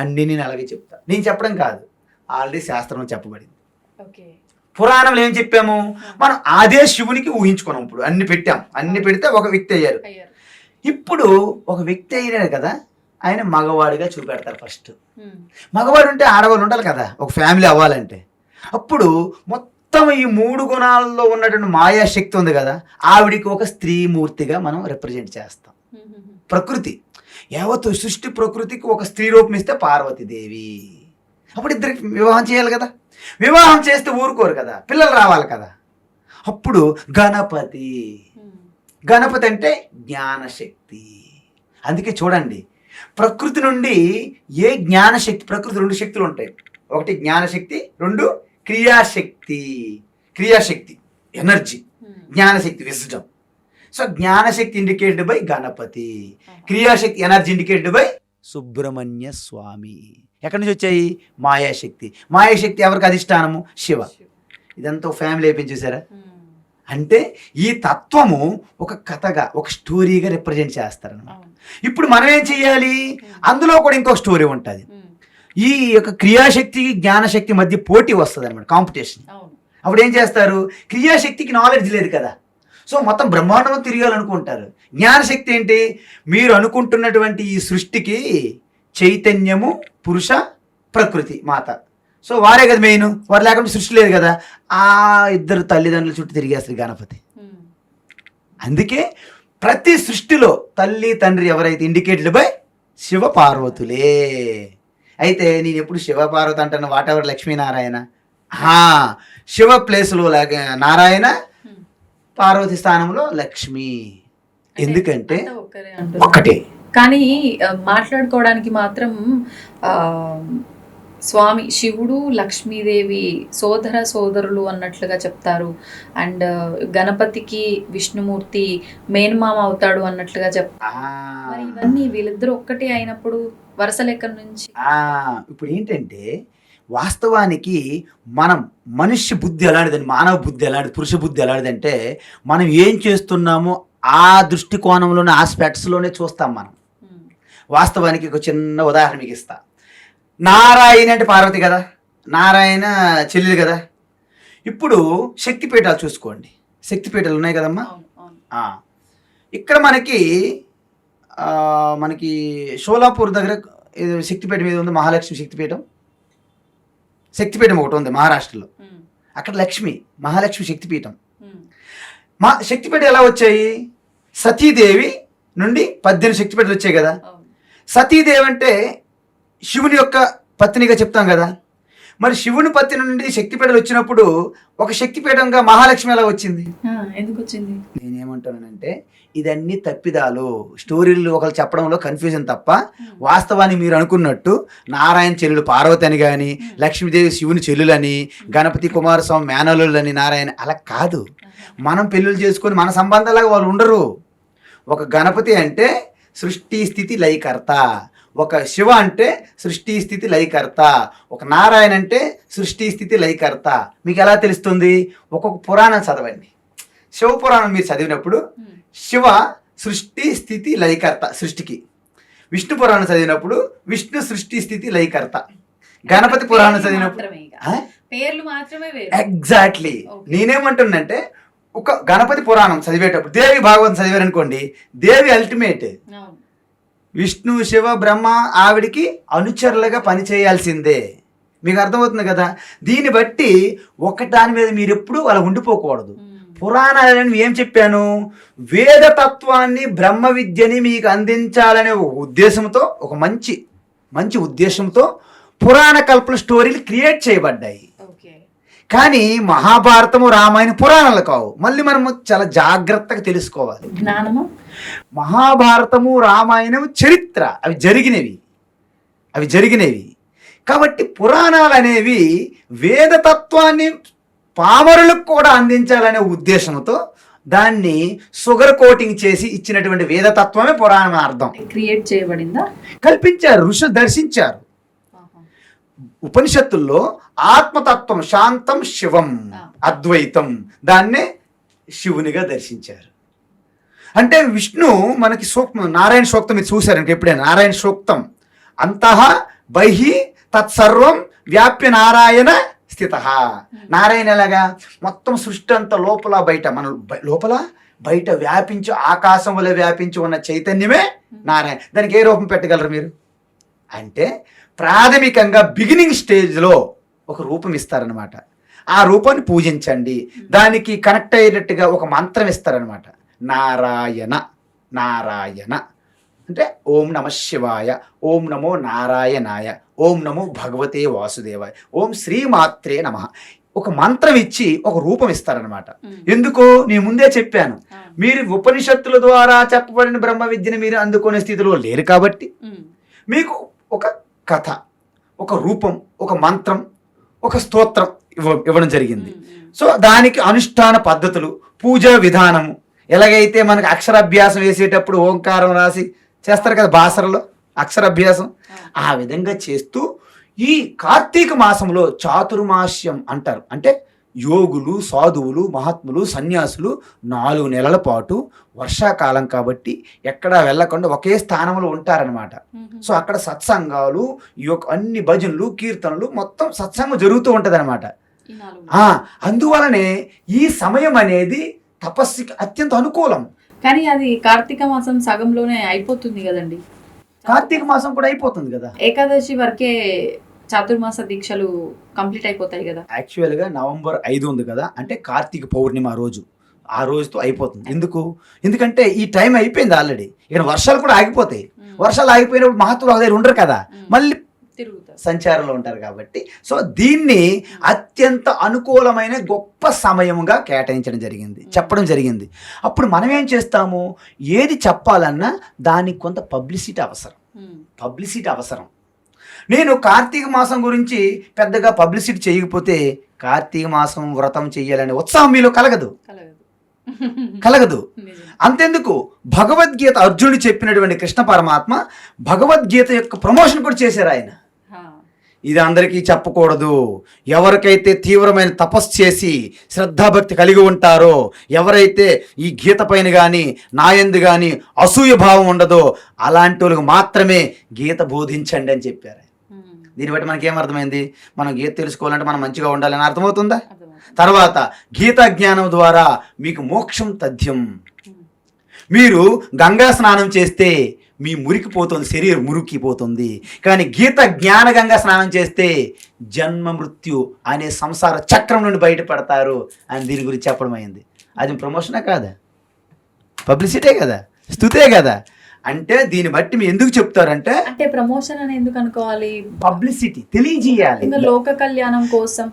అన్ని నేను అలాగే చెప్తా. నేను చెప్పడం కాదు, ఆల్రెడీ శాస్త్రంలో చెప్పబడింది. పురాణంలో ఏం చెప్పాము? మనం అదే శివునికి ఊహించుకున్నాం. ఇప్పుడు అన్ని పెట్టాం, అన్ని పెడితే ఒక వ్యక్తి అయ్యారు. ఇప్పుడు ఒక వ్యక్తి అయినారు కదా, ఆయన మగవాడిగా చూపెడతారు. ఫస్ట్ మగవాడు ఉంటే ఆడవాళ్ళు ఉండాలి కదా, ఒక ఫ్యామిలీ అవ్వాలంటే. అప్పుడు మొత్తం ఈ 3 గుణాల్లో ఉన్నటువంటి మాయాశక్తి ఉంది కదా, ఆవిడికి ఒక స్త్రీ మూర్తిగా మనం రిప్రజెంట్ చేస్తాం. ప్రకృతి యావత్తు సృష్టి ప్రకృతికి ఒక స్త్రీ రూపం ఇస్తే పార్వతీదేవి. అప్పుడు ఇద్దరికి వివాహం చేయాలి కదా. వివాహం చేస్తే ఊరుకోరు కదా, పిల్లలు రావాలి కదా. అప్పుడు గణపతి గణపతి అంటే జ్ఞానశక్తి. అందుకే చూడండి, ప్రకృతి నుండి ఏ జ్ఞానశక్తి, ప్రకృతి 2 శక్తులు ఉంటాయి. ఒకటి జ్ఞానశక్తి, 2 క్రియాశక్తి. క్రియాశక్తి ఎనర్జీ, జ్ఞానశక్తి విజ్డమ్. సో జ్ఞానశక్తి ఇండికేటెడ్ బై గణపతి, క్రియాశక్తి ఎనర్జీ ఇండికేటెడ్ బై సుబ్రహ్మణ్య స్వామి. ఎక్కడి నుంచి వచ్చాయి? మాయాశక్తి. మాయాశక్తి ఎవరికి అధిష్టానము? శివ. ఇదంతా ఫ్యామిలీ అయిపోయింది చూసారా? అంటే ఈ తత్వము ఒక కథగా, ఒక స్టోరీగా రిప్రజెంట్ చేస్తారన్నమాట. ఇప్పుడు మనం ఏం చెయ్యాలి? అందులో కూడా ఇంకొక స్టోరీ ఉంటుంది. ఈ యొక్క క్రియాశక్తి జ్ఞానశక్తి మధ్య పోటీ వస్తుంది అనమాట, కాంపిటీషన్. అప్పుడు ఏం చేస్తారు? క్రియాశక్తికి నాలెడ్జ్ లేదు కదా, సో మొత్తం బ్రహ్మాండం తిరగాలనుకుంటారు. జ్ఞానశక్తి ఏంటి? మీరు అనుకుంటున్నటువంటి ఈ సృష్టికి చైతన్యము, పురుష, ప్రకృతి, మాత. సో వారే కదా మెయిన్. వారు లేకుండా సృష్టి లేదు కదా. ఆ ఇద్దరు తల్లిదండ్రుల చుట్టూ తిరిగేస్తారు గణపతి. అందుకే ప్రతి సృష్టిలో తల్లి తండ్రి ఎవరైతే ఇండికేటెడ్ బై శివ పార్వతులే. అయితే నేను ఎప్పుడు శివ పార్వతి అంటాను, వాట్ ఎవర్ లక్ష్మీనారాయణ. శివ ప్లేస్లో నారాయణ, పార్వతి స్థానంలో లక్ష్మి. ఎందుకంటే ఒక్కటే. కానీ మాట్లాడుకోవడానికి మాత్రం స్వామి శివుడు లక్ష్మీదేవి సోదరులు అన్నట్లుగా చెప్తారు. అండ్ గణపతికి విష్ణుమూర్తి మేనమామ అవుతాడు అన్నట్లుగా చెప్తారు. మరి ఇవన్నీ వీళ్ళిద్దరూ ఒక్కటే అయినప్పుడు వరుస లెక్క నుంచి ఇప్పుడు ఏంటంటే, వాస్తవానికి మనం మనుష్య బుద్ధి ఎలాంటిదని, మానవ బుద్ధి ఎలాంటిది, పురుష బుద్ధి ఎలాంటిదంటే, మనం ఏం చేస్తున్నామో ఆ దృష్టికోణంలోనే, ఆస్పెక్ట్స్లోనే చూస్తాం మనం. వాస్తవానికి ఒక చిన్న ఉదాహరణ మీకు ఇస్తా. నారాయణ అంటే పార్వతి కదా, నారాయణ చెల్లెలు కదా. ఇప్పుడు శక్తిపీఠాలు చూసుకోండి, శక్తిపీఠాలు ఉన్నాయి కదమ్మా. ఇక్కడ మనకి షోలాపూర్ దగ్గర శక్తిపీఠం మీద ఉంది, మహాలక్ష్మి శక్తిపీఠం. శక్తిపీఠం ఒకటి ఉంది మహారాష్ట్రలో. అక్కడ లక్ష్మి, మహాలక్ష్మి శక్తిపీఠం. శక్తిపీఠం ఎలా వచ్చాయి? సతీదేవి నుండి 18 శక్తిపీఠాలు వచ్చాయి కదా. సతీదేవి అంటే శివుని యొక్క పత్నిగా చెప్తాం కదా. మరి శివుని పత్ని నుండి శక్తిపీఠాలు వచ్చినప్పుడు ఒక శక్తిపీఠంగా మహాలక్ష్మి ఎలా వచ్చింది? ఎందుకు వచ్చింది? నేనేమంటానంటే, ఇదన్నీ తప్పిదాలు, స్టోరీలు ఒకరు చెప్పడంలో కన్ఫ్యూజన్ తప్ప, వాస్తవాన్ని మీరు అనుకున్నట్టు నారాయణ చెల్లెలు పార్వతి అని కానీ, లక్ష్మీదేవి శివుని చెల్లులని, గణపతి కుమారస్వామి మేనలులని, నారాయణ అలా కాదు. మనం పెళ్ళిళ్ళు చేసుకొని మన సంబంధాలుగా వాళ్ళు ఉండరు. ఒక గణపతి అంటే సృష్టి స్థితి లయకర్త, ఒక శివ అంటే సృష్టి స్థితి లయకర్త, ఒక నారాయణ అంటే సృష్టి స్థితి లయకర్త. మీకు ఎలా తెలుస్తుంది? ఒక్కొక్క పురాణం చదవండి. శివ పురాణం మీరు చదివినప్పుడు శివ సృష్టి స్థితి లయకర్త సృష్టికి. విష్ణు పురాణం చదివినప్పుడు విష్ణు సృష్టి స్థితి లయకర్త. గణపతి పురాణం చదివినప్పుడు ఎగ్జాక్ట్లీ. నేనేమంటున్నంటే, ఒక గణపతి పురాణం చదివేటప్పుడు దేవి భాగవతం చదివారనుకోండి, దేవి అల్టిమేట్. విష్ణు శివ బ్రహ్మ ఆవిడికి అనుచరులుగా పనిచేయాల్సిందే. మీకు అర్థమవుతుంది కదా. దీన్ని బట్టి దాని మీద మీరు ఎప్పుడు అలా ఉండిపోకూడదు. పురాణాలను ఏం చెప్పాను? వేదతత్వాన్ని, బ్రహ్మ విద్యని మీకు అందించాలనే ఒక ఉద్దేశంతో, ఒక మంచి ఉద్దేశంతో పురాణ కల్పన స్టోరీలు క్రియేట్ చేయబడ్డాయి. కానీ మహాభారతము, రామాయణ పురాణాలు కావు. మళ్ళీ మనము చాలా జాగ్రత్తగా తెలుసుకోవాలి. జ్ఞానము, మహాభారతము, రామాయణము చరిత్ర, అవి జరిగినవి. కాబట్టి పురాణాలు అనేవి వేదతత్వాన్ని పామరులకు కూడా అందించాలనే ఉద్దేశంతో దాన్ని షుగర్ కోటింగ్ చేసి ఇచ్చినటువంటి వేదతత్వమే పురాణం అర్థం. క్రియేట్ చేయబడిందా? కల్పించారు, ఋషులు దర్శించారు. ఉపనిషత్తుల్లో ఆత్మతత్వం, శాంతం శివం, అద్వైతం, దాన్నే శివునిగా దర్శించారు. అంటే విష్ణు మనకి సూక్తం, నారాయణ సూక్తం మీరు చూశారంటే ఎప్పుడైనా? నారాయణ సూక్తం అంతః బహిః తత్సర్వం వ్యాప్య నారాయణ స్థిత. నారాయణ ఎలాగా? మొత్తం సృష్టి అంతా లోపల బయట, మన లోపల బయట వ్యాపించి, ఆకాశం వల్ల వ్యాపించి ఉన్న చైతన్యమే నారాయణ. దానికి ఏ రూపం పెట్టగలరు మీరు? అంటే ప్రాథమికంగా బిగినింగ్ స్టేజ్లో ఒక రూపం ఇస్తారనమాట. ఆ రూపాన్ని పూజించండి. దానికి కనెక్ట్ అయ్యేటట్టుగా ఒక మంత్రం ఇస్తారనమాట. నారాయణ నారాయణ అంటే ఓం నమ శివాయ, ఓం నమో నారాయణాయ, ఓం నమో భగవతే వాసుదేవాయ, ఓం శ్రీమాత్రే నమః. ఒక మంత్రం ఇచ్చి ఒక రూపం ఇస్తారనమాట. ఎందుకో నేను ముందే చెప్పాను, మీరు ఉపనిషత్తుల ద్వారా చెప్పబడిన బ్రహ్మ విద్యను మీరు అందుకునే స్థితిలో లేరు కాబట్టి మీకు ఒక కథ, ఒక రూపం, ఒక మంత్రం, ఒక స్తోత్రం ఇవ్వడం జరిగింది. సో దానికి అనుష్ఠాన పద్ధతులు, పూజా విధానము, ఎలాగైతే మనకు అక్షరాభ్యాసం వేసేటప్పుడు ఓంకారం రాసి చేస్తారు కదా బాసరలో అక్షరాభ్యాసం, ఆ విధంగా చేస్తూ ఈ కార్తీక మాసంలో చాతుర్మాస్యం అంటారు. అంటే యోగులు, సాధువులు, మహాత్ములు, సన్యాసులు 4 నెలల పాటు వర్షాకాలం కాబట్టి ఎక్కడా వెళ్ళకుండా ఒకే స్థానంలో ఉంటారనమాట. సో అక్కడ సత్సంగాలు, ఈ యొక్క అన్ని భజనలు, కీర్తనలు, మొత్తం సత్సంగం జరుగుతూ ఉంటుంది అనమాట. అందువలనే ఈ సమయం అనేది తపస్సుకి అత్యంత అనుకూలం. కానీ అది కార్తీక మాసం సగంలోనే అయిపోతుంది కదండి. కార్తీక మాసం కూడా అయిపోతుంది కదా, ఏకాదశి వరకే చాతుర్మాస దీక్షలు కంప్లీట్ అయిపోతాయి కదా. యాక్చువల్గా November 5 ఉంది కదా, అంటే కార్తీక పౌర్ణిమ రోజు, ఆ రోజుతో అయిపోతుంది. ఎందుకంటే ఈ టైం అయిపోయింది ఆల్రెడీ. ఇక వర్షాలు కూడా ఆగిపోతాయి. వర్షాలు ఆగిపోయినప్పుడు మహత్తులు ఒక దగ్గర ఉండరు కదా, మళ్ళీ సంచారంలో ఉంటారు కాబట్టి. సో దీన్ని అత్యంత అనుకూలమైన గొప్ప సమయముగా కేటాయించడం జరిగింది, చెప్పడం జరిగింది. అప్పుడు మనం ఏం చేస్తాము, ఏది చెప్పాలన్నా దానికి కొంత పబ్లిసిటీ అవసరం. నేను కార్తీక మాసం గురించి పెద్దగా పబ్లిసిటీ చేయకపోతే కార్తీక మాసం వ్రతం చెయ్యాలనే ఉత్సాహం మీలో కలగదు. అంతెందుకు, భగవద్గీత అర్జునుడు చెప్పినటువంటి కృష్ణ పరమాత్మ భగవద్గీత యొక్క ప్రమోషన్ కూడా చేశారు ఆయన. ఇది అందరికీ చెప్పకూడదు, ఎవరికైతే తీవ్రమైన తపస్సు చేసి శ్రద్ధాభక్తి కలిగి ఉంటారో, ఎవరైతే ఈ గీత పైన కానీ నాయందు కానీ అసూయ భావం ఉండదో అలాంటి వాళ్ళకి మాత్రమే గీత బోధించండి అని చెప్పారు. దీన్ని బట్టి మనకి ఏమర్థమైంది, మనం గీత తెలుసుకోవాలంటే మనం మంచిగా ఉండాలని అర్థమవుతుందా? తర్వాత గీతా జ్ఞానం ద్వారా మీకు మోక్షం తథ్యం. మీరు గంగా స్నానం చేస్తే మీ మురికిపోతుంది, శరీరం మురికిపోతుంది. కానీ గీత జ్ఞాన గంగా స్నానం చేస్తే జన్మ మృత్యు అనే సంసార చక్రం నుండి బయటపడతారు అని దీని గురించి చెప్పడం అయింది. అది ప్రమోషనే కాదా, పబ్లిసిటీ కదా, స్తుతే కదా. అంటే దీన్ని బట్టి మీరు ఎందుకు చెప్తారంటే, అంటే ప్రమోషన్ అని ఎందుకు అనుకోవాలి, పబ్లిసిటీ తెలియజేయాలి, లోక కళ్యాణం కోసం.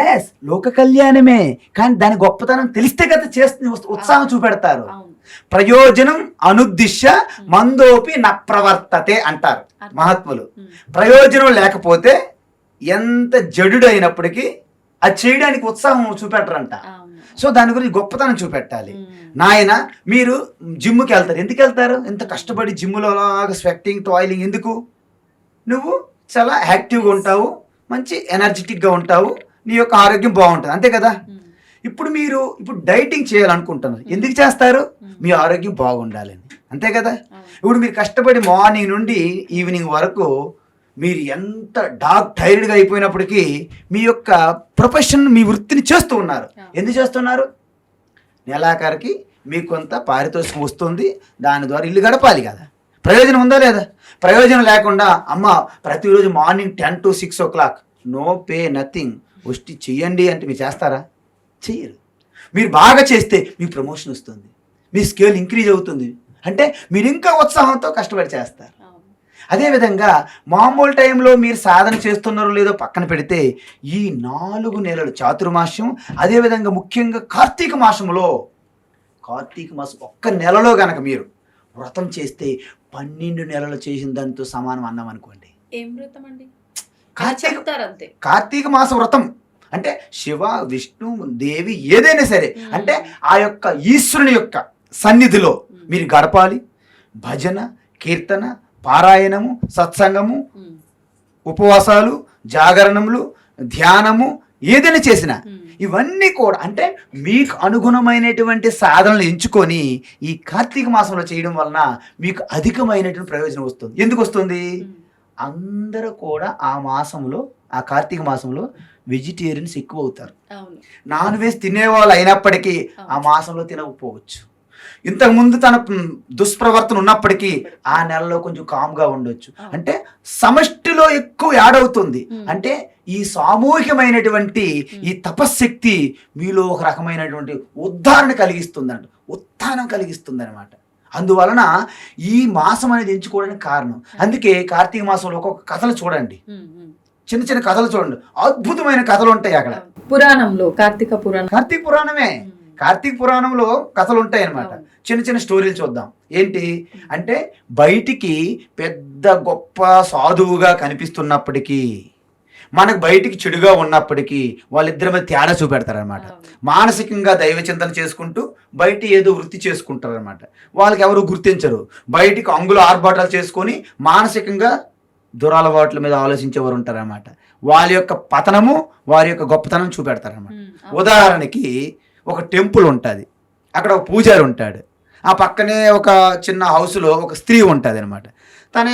ఎస్, లోక కళ్యాణమే, కానీ దాని గొప్పతనం తెలిస్తే కదా చేస్తుంది, ఉత్సాహం చూపెడతారు. ప్రయోజనం అనుద్దిశ్య మందోపి న ప్రవర్తతే అంటారు మహాత్ములు. ప్రయోజనం లేకపోతే ఎంత జడుడు అయినప్పటికీ అది చేయడానికి ఉత్సాహం చూపెట్టరంట. సో దాని గురించి గొప్పతనం చూపెట్టాలి. నాయన మీరు జిమ్కి వెళ్తారు, ఎందుకు వెళ్తారు? ఎంత కష్టపడి జిమ్లో లాగా స్వెట్టింగ్, టాయిలింగ్ ఎందుకు? నువ్వు చాలా యాక్టివ్గా ఉంటావు, మంచి ఎనర్జెటిక్గా ఉంటావు, నీ యొక్క ఆరోగ్యం బాగుంటుంది, అంతే కదా. ఇప్పుడు డైటింగ్ చేయాలనుకుంటున్నారు, ఎందుకు చేస్తారు? మీ ఆరోగ్యం బాగుండాలని, అంతే కదా. ఇప్పుడు మీరు కష్టపడి మార్నింగ్ నుండి ఈవినింగ్ వరకు మీరు ఎంత టైర్డ్గా అయిపోయినప్పటికీ మీ యొక్క ప్రొఫెషన్, మీ వృత్తిని చేస్తూ ఉన్నారు. ఎందుకు చేస్తున్నారు? నెలాఖరికి మీకు కొంత పారితోషికం వస్తుంది, దాని ద్వారా ఇల్లు గడపాలి కదా. ప్రయోజనం ఉందా లేదా? ప్రయోజనం లేకుండా అమ్మ ప్రతిరోజు morning 10 to 6 o'clock no pay nothing వచ్చి చెయ్యండి అంటే మీరు చేస్తారా? చెయ్యరు. మీరు బాగా చేస్తే మీకు ప్రమోషన్ వస్తుంది, మీ స్కేల్ ఇంక్రీజ్ అవుతుంది, అంటే మీరు ఇంకా ఉత్సాహంతో కష్టపడి చేస్తారు. అదేవిధంగా మామూలు టైంలో మీరు సాధన చేస్తున్నారో లేదో పక్కన పెడితే ఈ 4 నెలలు చాతుర్మాస్యం, అదేవిధంగా ముఖ్యంగా కార్తీక మాసం ఒక్క నెలలో గనక మీరు వ్రతం చేస్తే 12 నెలలు చేసిన దానితో సమానం అన్నాం అనుకోండి. ఏం వ్రతం అండి? కార్తీక మాస వ్రతం అంటే శివ, విష్ణు, దేవి ఏదైనా సరే, అంటే ఆ యొక్క ఈశ్వరుని యొక్క సన్నిధిలో మీరు గడపాలి. భజన, కీర్తన, పారాయణము, సత్సంగము, ఉపవాసాలు, జాగరణములు, ధ్యానము ఏదైనా చేసినా ఇవన్నీ కూడా అంటే మీకు అనుగుణమైనటువంటి సాధనలు ఎంచుకొని ఈ కార్తీక మాసంలో చేయడం వలన మీకు అధికమైనటువంటి ప్రయోజనం వస్తుంది. ఎందుకు వస్తుంది? అందరూ కూడా ఆ మాసంలో, ఆ కార్తీక మాసంలో వెజిటేరియన్స్ ఎక్కువ అవుతారు. నాన్ వెజ్ తినేవాళ్ళు అయినప్పటికీ ఆ మాసంలో తినకపోవచ్చు. ఇంతకుముందు తన దుష్ప్రవర్తన ఉన్నప్పటికీ ఆ నెలలో కొంచెం కామ్గా ఉండొచ్చు. అంటే సమష్టిలో ఎక్కువ యాడ్ అవుతుంది. అంటే ఈ సామూహికమైనటువంటి ఈ తపశ్శక్తి మీలో ఒక రకమైనటువంటి ఉద్ధారణ కలిగిస్తుందంట, ఉత్థానం కలిగిస్తుంది అనమాట. అందువలన ఈ మాసం అనేది ఎంచుకోవడానికి కారణం. అందుకే కార్తీక మాసంలో ఒక్కొక్క కథలు చూడండి, చిన్న చిన్న కథలు చూడండి, అద్భుతమైన కథలు ఉంటాయి అక్కడ. పురాణంలో కార్తీక పురాణం, కార్తీక పురాణమే, కార్తీక పురాణంలో కథలు ఉంటాయి అన్నమాట. చిన్న చిన్న స్టోరీలు చూద్దాం. ఏంటి అంటే, బయటికి పెద్ద గొప్ప సాధువుగా కనిపిస్తున్నప్పటికీ, మనకు బయటికి చెడుగా ఉన్నప్పటికీ వాళ్ళిద్దరి మీద తేడా చూపెడతారనమాట. మానసికంగా దైవ చింతన చేసుకుంటూ బయట ఏదో వృత్తి చేసుకుంటారనమాట. వాళ్ళకి ఎవరు గుర్తించరు. బయటికి అంగుల ఆర్భాటాలు చేసుకొని మానసికంగా దురలవాట్ల మీద ఆలోచించేవారు ఉంటారనమాట. వాళ్ళ యొక్క పతనము, వారి యొక్క గొప్పతనం చూపెడతారనమాట. ఉదాహరణకి ఒక టెంపుల్ ఉంటుంది, అక్కడ ఒక పూజారి ఉంటాడు, ఆ పక్కనే ఒక చిన్న హౌస్లో ఒక స్త్రీ ఉంటుంది అనమాట. తన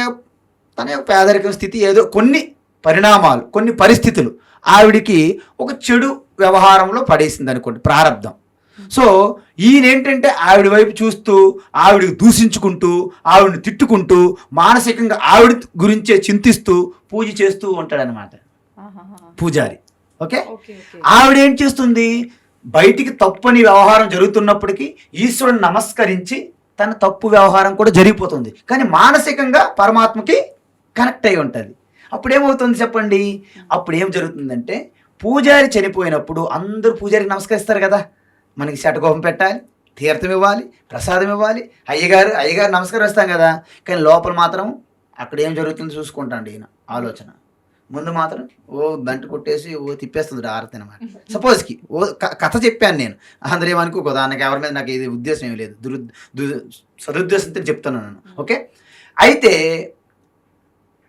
యొక్క పేదరికం స్థితి, ఏదో కొన్ని పరిణామాలు, కొన్ని పరిస్థితులు ఆవిడికి ఒక చెడు వ్యవహారంలో పడేసింది అనుకోండి, ప్రారంధం. సో ఈయన ఏంటంటే ఆవిడ వైపు చూస్తూ, ఆవిడకి దూషించుకుంటూ, ఆవిడని తిట్టుకుంటూ, మానసికంగా ఆవిడ గురించే చింతిస్తూ పూజ చేస్తూ ఉంటాడనమాట పూజారి. ఓకే, ఆవిడ ఏం చేస్తుంది, బయటికి తప్పని వ్యవహారం జరుగుతున్నప్పటికీ ఈశ్వరుని నమస్కరించి తన తప్పు వ్యవహారం కూడా జరిగిపోతుంది, కానీ మానసికంగా పరమాత్మకి కనెక్ట్ అయి ఉంటుంది. అప్పుడు ఏమవుతుంది చెప్పండి, అప్పుడు ఏం జరుగుతుందంటే, పూజారి చనిపోయినప్పుడు అందరూ పూజారికి నమస్కరిస్తారు కదా, మనకి శటకోపం పెట్టాలి, తీర్థం ఇవ్వాలి, ప్రసాదం ఇవ్వాలి, అయ్యగారు నమస్కరిస్తాం కదా. కానీ లోపల మాత్రం అక్కడ ఏం జరుగుతుందో చూసుకుంటాండి ఈయన ఆలోచన. ముందు మాత్రం బంట కొట్టేసి తిప్పేస్తుంది ఆరతి అనమాట. సపోజ్కి కథ చెప్పాను నేను, అందరూ ఏమనుకో, దానికి ఎవరి మీద నాకు ఇది ఉద్దేశం ఏమి లేదు, సదుద్దేశంతో చెప్తున్నాను నేను. ఓకే, అయితే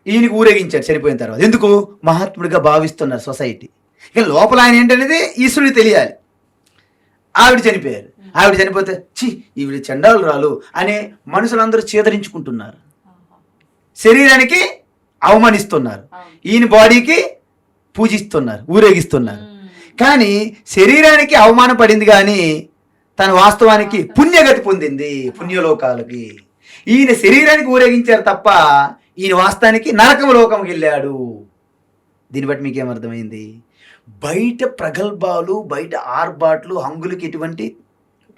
ఈయనకి ఊరేగించాడు చనిపోయిన తర్వాత. ఎందుకు? మహాత్ముడిగా భావిస్తున్నారు సొసైటీ. ఇక లోపల ఆయన ఏంటనేది ఈశ్వరుడికి తెలియాలి. ఆవిడ చనిపోయారు, ఆవిడ చనిపోతే ఈవిడ చండాలురాలు అనే మనుషులందరూ చేదరించుకుంటున్నారు, శరీరానికి అవమానిస్తున్నారు, ఈయన బాడీకి పూజిస్తున్నారు, ఊరేగిస్తున్నారు. కానీ శరీరానికి అవమానం పడింది, కానీ తన వాస్తవానికి పుణ్యగతి పొందింది, పుణ్యలోకాలకి. ఈయన శరీరానికి ఊరేగించారు తప్ప ఈయన వాస్తవానికి నరకం లోకంకి వెళ్ళాడు. దీన్ని బట్టి మీకేమర్థమైంది? బయట ప్రగల్భాలు, బయట ఆర్భాట్లు, హంగులకి ఎటువంటి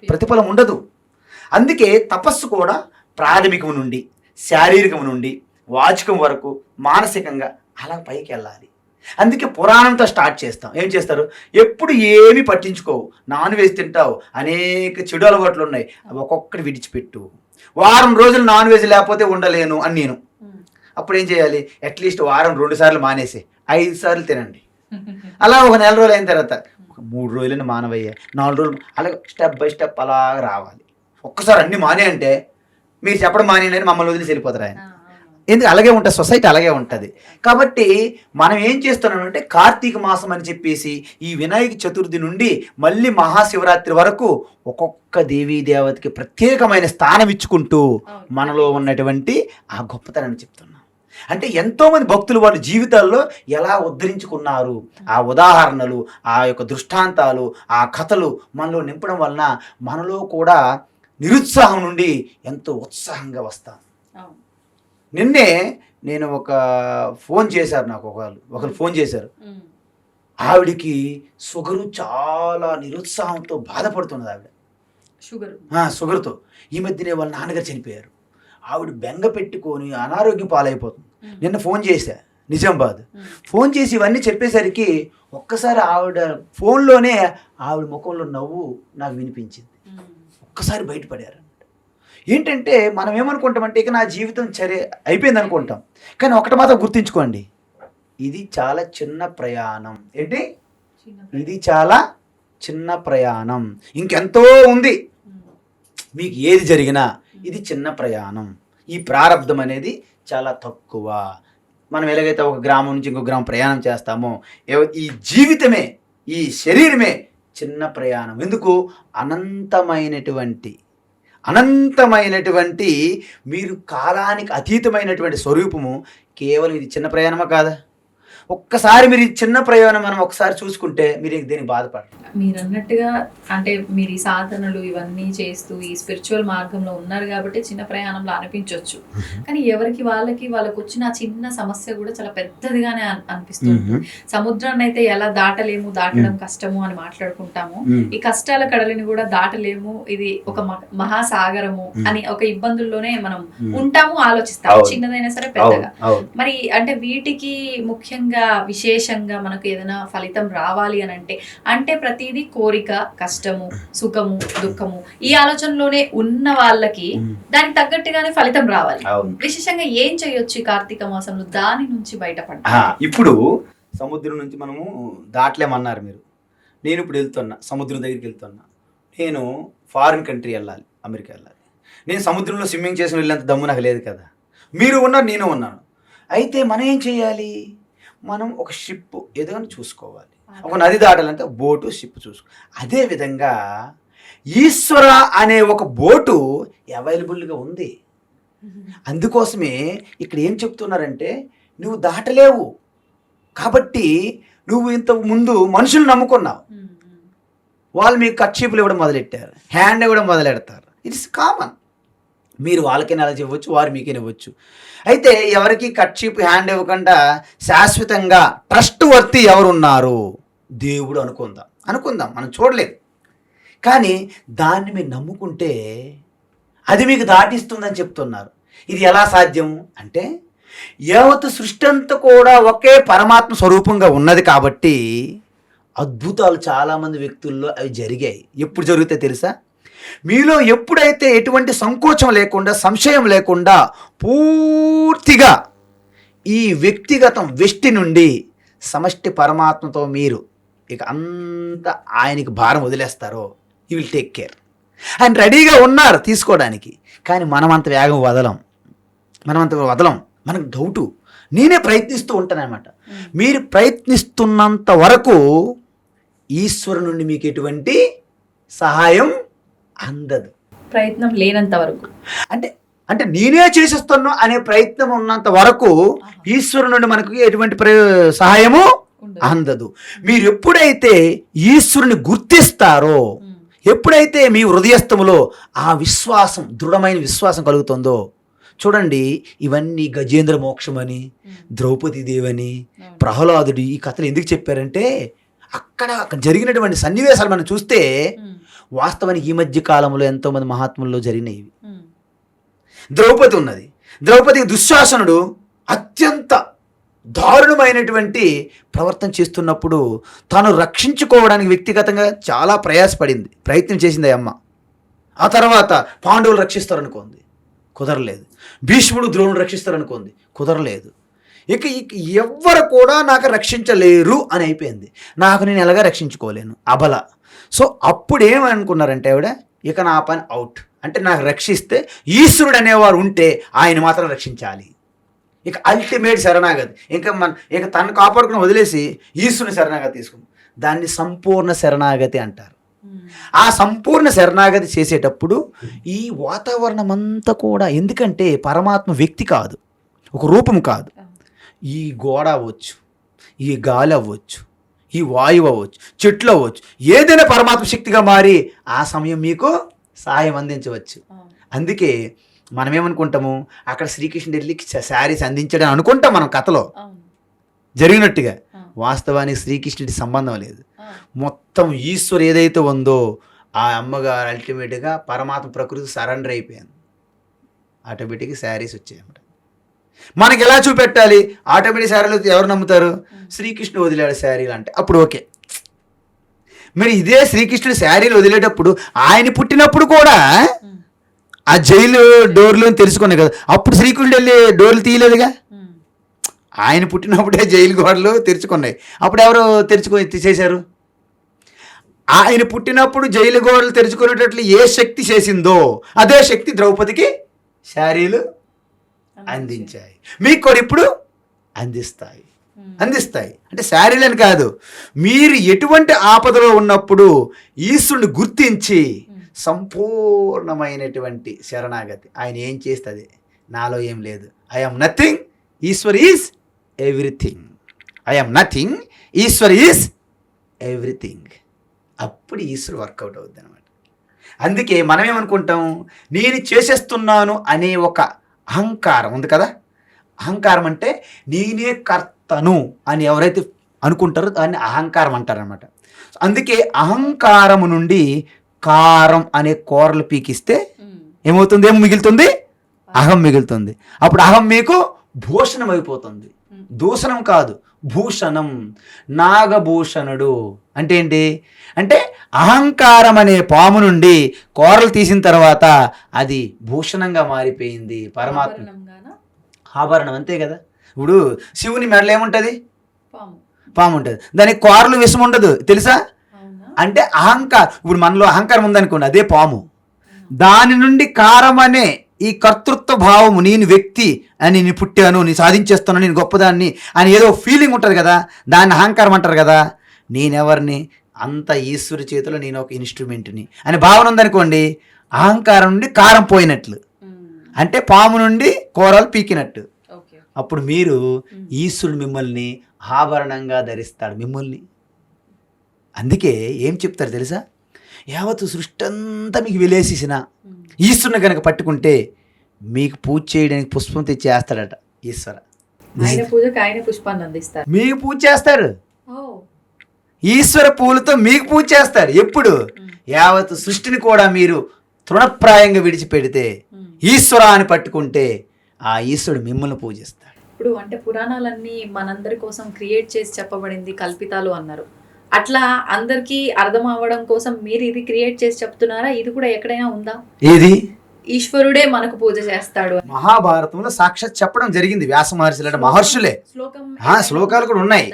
ప్రతిఫలం ఉండదు. అందుకే తపస్సు కూడా ప్రాథమికం నుండి, శారీరకం నుండి, వాచికం వరకు మానసికంగా అలా పైకి వెళ్ళాలి. అందుకే పురాణంతో స్టార్ట్ చేస్తాం. ఏం చేస్తారు? ఎప్పుడు ఏమి పట్టించుకోవు, నాన్ వెజ్ తింటావు, అనేక చెడు అలవాట్లు ఉన్నాయి, ఒక్కొక్కటి విడిచిపెట్టు. వారం రోజులు నాన్ వెజ్ లేకపోతే ఉండలేను అని నేను. అప్పుడు ఏం చేయాలి? అట్లీస్ట్ వారం 2 సార్లు మానేసి 5 సార్లు తినండి. అలా ఒక నెల రోజులు అయిన తర్వాత ఒక 3 రోజులని మానవయ్యా, 4 రోజులు, అలా స్టెప్ బై స్టెప్ అలా రావాలి. ఒక్కసారి అన్ని మానే అంటే మీరు చెప్పడం మానేనని మమ్మల్ని వదిలేసి వెళ్ళిపోతారు ఆయన. ఎందుకు? అలాగే ఉంటుంది, సొసైటీ అలాగే ఉంటుంది. కాబట్టి మనం ఏం చేస్తున్నామంటే, కార్తీక మాసం అని చెప్పేసి ఈ వినాయక చతుర్థి నుండి మళ్ళీ మహాశివరాత్రి వరకు ఒక్కొక్క దేవీ దేవతకి ప్రత్యేకమైన స్థానం ఇచ్చుకుంటూ మనలో ఉన్నటువంటి ఆ గొప్పతనాన్ని చెప్తున్నాం. అంటే ఎంతోమంది భక్తులు వాళ్ళ జీవితాల్లో ఎలా ఉద్ధరించుకున్నారు, ఆ ఉదాహరణలు, ఆ యొక్క దృష్టాంతాలు, ఆ కథలు మనలో నింపడం వలన మనలో కూడా నిరుత్సాహం నుండి ఎంతో ఉత్సాహంగా వస్తాం. నిన్నే నేను ఒక ఫోన్ చేశారు, నాకు ఒకరు ఫోన్ చేశారు. ఆవిడికి షుగరు, చాలా నిరుత్సాహంతో బాధపడుతున్నది ఆవిడ, షుగర్తో. ఈ మధ్యనే వాళ్ళ నాన్నగారు చనిపోయారు. ఆవిడ బెంగ పెట్టుకొని అనారోగ్యం పాలైపోతుంది. నిన్న ఫోన్ చేశా నిజామాబాద్. ఫోన్ చేసి ఇవన్నీ చెప్పేసరికి ఒక్కసారి ఆవిడ ఫోన్లోనే ఆవిడ ముఖంలో నవ్వు నాకు వినిపించింది. ఒక్కసారి బయటపడారు. ఏంటంటే మనం ఏమనుకుంటామంటే, ఇక నా జీవితం సరే అయిపోయింది అనుకుంటాం. కానీ ఒకటి మాత్రం గుర్తుంచుకోండి, ఇది చాలా చిన్న ప్రయాణం. ఏంటి? ఇది చాలా చిన్న ప్రయాణం. ఇంకెంతో ఉంది. మీకు ఏది జరిగినా ఇది చిన్న ప్రయాణం. ఈ ప్రారంధం అనేది చాలా తక్కువ. మనం ఎలాగైతే ఒక గ్రామం నుంచి ఇంకో గ్రామం ప్రయాణం చేస్తామో, ఈ జీవితమే, ఈ శరీరమే చిన్న ప్రయాణం. ఎందుకు? అనంతమైనటువంటి మీరు కాలానికి అతీతమైనటువంటి స్వరూపము. కేవలం ఇది చిన్న ప్రయాణమా కాదా? ఒక్కసారి మీరు ఈ చిన్న ప్రయాణం మనం ఒకసారి చూసుకుంటే మీరు దేనికి బాధపడరు. మీరు అన్నట్టుగా అంటే మీరు ఈ సాధనలు ఇవన్నీ చేస్తూ ఈ స్పిరిచువల్ మార్గంలో ఉన్నారు కాబట్టి చిన్న ప్రయాణంలో అనిపించవచ్చు. కానీ ఎవరికి వాళ్ళకి వచ్చిన చిన్న సమస్య కూడా చాలా పెద్దదిగానే అనిపిస్తుంది. సముద్రాన్ని అయితే ఎలా దాటడం కష్టము అని మాట్లాడుకుంటాము, ఈ కష్టాల కడలిని కూడా దాటలేము, ఇది ఒక మహాసాగరము అని ఒక ఇబ్బందుల్లోనే మనం ఉంటాము, ఆలోచిస్తాము, చిన్నదైనా సరే పెద్దగా. మరి అంటే వీటికి ముఖ్యంగా ముఖ్యంగా విశేషంగా మనకు ఏదైనా ఫలితం రావాలి అని అంటే ప్రతిదీ కోరిక, కష్టము, సుఖము, దుఃఖము ఈ ఆలోచనలోనే ఉన్న వాళ్ళకి దానికి తగ్గట్టుగానే ఫలితం రావాలి. విశేషంగా ఏం చేయొచ్చు ఈ కార్తీక మాసంలో దాని నుంచి బయటపడాలి? ఇప్పుడు సముద్రం నుంచి మనము దాటలేమన్నారు మీరు. నేను ఇప్పుడు వెళ్తున్నా, సముద్రం దగ్గరికి వెళ్తున్నా. నేను ఫారిన్ కంట్రీ వెళ్ళాలి, అమెరికా వెళ్ళాలి. నేను సముద్రంలో స్విమ్మింగ్ చేసిన వెళ్ళేంత దమ్ము నాకు లేదు కదా. మీరు ఉన్నారు, నేను ఉన్నాను. అయితే మనం ఏం చేయాలి? మనం ఒక షిప్ ఏదైనా చూసుకోవాలి. ఒక నది దాటాలంటే బోటు, షిప్ చూసుకో. అదేవిధంగా ఈశ్వర అనే ఒక బోటు అవైలబుల్గా ఉంది. అందుకోసమే ఇక్కడ ఏం చెప్తున్నారంటే, నువ్వు దాటలేవు కాబట్టి నువ్వు ఇంతకు ముందు మనుషులు నమ్ముకున్నావు. వాళ్ళు మీకు కర్చీపులు ఇవ్వడం మొదలెట్టారు, హ్యాండ్ ఇవ్వడం మొదలెడతారు. It's common. మీరు వాళ్ళకైనా అలా ఇవ్వచ్చు, వారు మీకైనా ఇవ్వచ్చు. అయితే ఎవరికి కర్చీప్ హ్యాండ్ ఇవ్వకుండా శాశ్వతంగా ట్రస్ట్ వర్తి ఎవరున్నారు? దేవుడు అనుకుందాం, మనం చూడలేదు. కానీ దాన్ని మీరు నమ్ముకుంటే అది మీకు దాటిస్తుందని చెప్తున్నారు. ఇది ఎలా సాధ్యం అంటే, యావత్ సృష్టి అంతా కూడా ఒకే పరమాత్మ స్వరూపంగా ఉన్నది కాబట్టి అద్భుతాలు చాలామంది వ్యక్తుల్లో అవి జరిగాయి. ఎప్పుడు జరుగుతాయి తెలుసా? మీలో ఎప్పుడైతే ఎటువంటి సంకోచం లేకుండా, సంశయం లేకుండా పూర్తిగా ఈ వ్యక్తిగతం వెష్టి నుండి సమష్టి పరమాత్మతో మీరు ఇక అంత ఆయనకి భారం వదిలేస్తారో, యూ విల్ టేక్ కేర్. ఆయన రెడీగా ఉన్నారు తీసుకోవడానికి. కానీ మనమంత వేగం వదలం, మనకు డౌటు. నేనే ప్రయత్నిస్తూ ఉంటానన్నమాట. మీరు ప్రయత్నిస్తున్నంత వరకు ఈశ్వరు నుండి మీకు ఎటువంటి సహాయం అందదు. ప్రయత్నం లేనంత వరకు అంటే నేనే చేసేస్తున్నా అనే ప్రయత్నం ఉన్నంత వరకు ఈశ్వరు నుండి మనకు ఎటువంటి సహాయము అందదు. మీరు ఎప్పుడైతే ఈశ్వరుని గుర్తిస్తారో, ఎప్పుడైతే మీ హృదయస్థములో ఆ విశ్వాసం, దృఢమైన విశ్వాసం కలుగుతుందో, చూడండి, ఇవన్నీ గజేంద్ర మోక్షమని, ద్రౌపది దేవని, ప్రహ్లాదుడు ఈ కథలు ఎందుకు చెప్పారంటే, అక్కడ జరిగినటువంటి సన్నివేశాలు మనం చూస్తే వాస్తవానికి ఈ మధ్య కాలంలో ఎంతోమంది మహాత్ముల్లో జరిగినవి. ద్రౌపది ఉన్నది. ద్రౌపదికి దుశ్శాసనుడు అత్యంత దారుణమైనటువంటి ప్రవర్తన చేస్తున్నప్పుడు తాను రక్షించుకోవడానికి వ్యక్తిగతంగా చాలా ప్రయత్నం చేసింది ఆ అమ్మ. ఆ తర్వాత పాండవులు రక్షిస్తారనుకోంది, కుదరలేదు. భీష్ముడు ద్రోణుడు రక్షిస్తారనుకోంది, కుదరలేదు. ఇక ఎవ్వరు కూడా నాకు రక్షించలేరు అని అయిపోయింది. నేను ఎలాగా రక్షించుకోలేను, అబల. సో అప్పుడు ఏమనుకున్నారంటే ఆవిడ, ఇక నా పని అవుట్. అంటే నాకు రక్షిస్తే ఈశ్వరుడు అనేవారు ఉంటే ఆయన మాత్రం రక్షించాలి. ఇక అల్టిమేట్ శరణాగతి. ఇక తను కాపాడుకుని వదిలేసి ఈశ్వరుని శరణాగతి తీసుకుంది. దాన్ని సంపూర్ణ శరణాగతి అంటారు. ఆ సంపూర్ణ శరణాగతి చేసేటప్పుడు ఈ వాతావరణం అంతా కూడా, ఎందుకంటే పరమాత్మ వ్యక్తి కాదు, ఒక రూపం కాదు. ఈ గోడ అవ్వచ్చు, ఈ గాలి అవ్వచ్చు, ఈ వాయువు అవ్వచ్చు, చెట్లు అవ్వచ్చు, ఏదైనా పరమాత్మ శక్తిగా మారి ఆ సమయం మీకు సహాయం అందించవచ్చు. అందుకే మనం ఏమనుకుంటాము, అక్కడ శ్రీకృష్ణుడు వెళ్ళి శారీస్ అందించడం అనుకుంటాం మనం కథలో జరిగినట్టుగా. వాస్తవానికి శ్రీకృష్ణుడి సంబంధం లేదు. మొత్తం ఈశ్వరు ఏదైతే ఉందో ఆ అమ్మగారు అల్టిమేట్గా పరమాత్మ ప్రకృతి సరెండర్ అయిపోయింది. ఆటోమేటిక్గా శారీస్ వచ్చాయన్నమాట. మనకి ఎలా చూపెట్టాలి? ఆటోమేటిక్ శారీలు ఎవరు నమ్ముతారు? శ్రీకృష్ణుడు వదిలాడు శారీలు అంటే అప్పుడు ఓకే. మరి ఇదే శ్రీకృష్ణుడు శారీలు వదిలేటప్పుడు ఆయన పుట్టినప్పుడు కూడా ఆ జైలు డోర్లు తెరుచుకున్నాయి కదా, అప్పుడు శ్రీకృష్ణుడు వెళ్ళి డోర్లు తీయలేదుగా. ఆయన పుట్టినప్పుడే జైలు గోడలు తెరుచుకున్నాయి. అప్పుడు ఎవరు చేశారు? ఆయన పుట్టినప్పుడు జైలు గోడలు తెరుచుకునేటట్లు ఏ శక్తి చేసిందో అదే శక్తి ద్రౌపదికి శారీలు అందించాయి. మీకు కూడా ఇప్పుడు అందిస్తాయి. అంటే శారీలని కాదు, మీరు ఎటువంటి ఆపదలో ఉన్నప్పుడు ఈశ్వరుని గుర్తించి సంపూర్ణమైనటువంటి శరణాగతి. ఆయన ఏం చేస్తుంది, నాలో ఏం లేదు, I'm nothing, Ishwar is everything. I'm nothing, Ishwar is everything. అప్పుడు ఈశ్వరు వర్కౌట్ అవుద్ది అనమాట. అందుకే మనం ఏమనుకుంటాం, నేను చేసేస్తున్నాను అనే ఒక అహంకారం ఉంది కదా. అహంకారం అంటే నేనే కర్తను అని ఎవరైతే అనుకుంటారో దాన్ని అహంకారం అంటారనమాట. అందుకే అహంకారము నుండి కారం అనే కూరలు పీకిస్తే ఏమవుతుంది? ఏం మిగులుతుంది? అహం మిగులుతుంది. అప్పుడు అహం మీకు భూషణం అయిపోతుంది. దూషణం కాదు, భూషణం. నాగభూషణుడు అంటే ఏంటి అంటే అహంకారం అనే పాము నుండి కోరలు తీసిన తర్వాత అది భూషణంగా మారిపోయింది పరమాత్మ. ఆభరణం అంతే కదా. ఇప్పుడు శివుని మెడలో ఏముంటుంది? పాము ఉంటుంది. దానికి కోరలు విషం ఉండదు తెలుసా? అంటే అహంకారం. ఇప్పుడు మనలో అహంకారం ఉందనుకోండి, అదే పాము. దాని నుండి కారం అనే ఈ కర్తృత్వ భావము, నేను వ్యక్తి అని, నేను పుట్టాను, నేను సాధించేస్తాను, నేను గొప్పదాన్ని అని ఏదో ఫీలింగ్ ఉంటుంది కదా, దాన్ని అహంకారం అంటారు కదా. నేనెవరిని? అంత ఈశ్వరి చేతిలో నేను ఒక ఇన్స్ట్రుమెంట్ని అని భావన ఉందనుకోండి, అహంకారం నుండి కారం పోయినట్లు, అంటే పాము నుండి కూరలు పీకినట్టు. అప్పుడు మీరు ఈశ్వరుడు మిమ్మల్ని ఆభరణంగా ధరిస్తాడు మిమ్మల్ని. అందుకే ఏం చెప్తారు తెలుసా? యావత్తు సృష్టి అంతా మీకు వెలేసేసిన ఈశ్వరుని కనుక పట్టుకుంటే మీకు పూజ చేయడానికి పుష్పం తెచ్చి వేస్తాడట ఈశ్వర. పుష్పాన్ని అందిస్తారు, మీకు పూజ చేస్తారు. ఈశ్వర పూలతో మీకు పూజ చేస్తాడు. ఎప్పుడు? యావత్తు సృష్టిని కూడా మీరు తృణప్రాయంగా విడిచిపెడితే ఈశ్వర అని పట్టుకుంటే ఆ ఈశ్వరుడు మిమ్మల్ని పూజిస్తాడు. ఇప్పుడు అంటే పురాణాలన్నీ మనందరి కోసం క్రియేట్ చేసి చెప్పబడింది, కల్పితాలు అన్నారు. అట్లా అందరికీ అర్థం అవ్వడం కోసం మీరు ఇది క్రియేట్ చేసి చెప్తున్నారా? ఇది కూడా ఎక్కడైనా ఉందా? ఏది? ఈశ్వరుడే మనకు పూజ చేస్తాడు. మహాభారతంలో సాక్షాత్ చెప్పడం జరిగింది. వ్యాస మహర్షులు మహర్షులే. శ్లోకాలు కూడా ఉన్నాయి,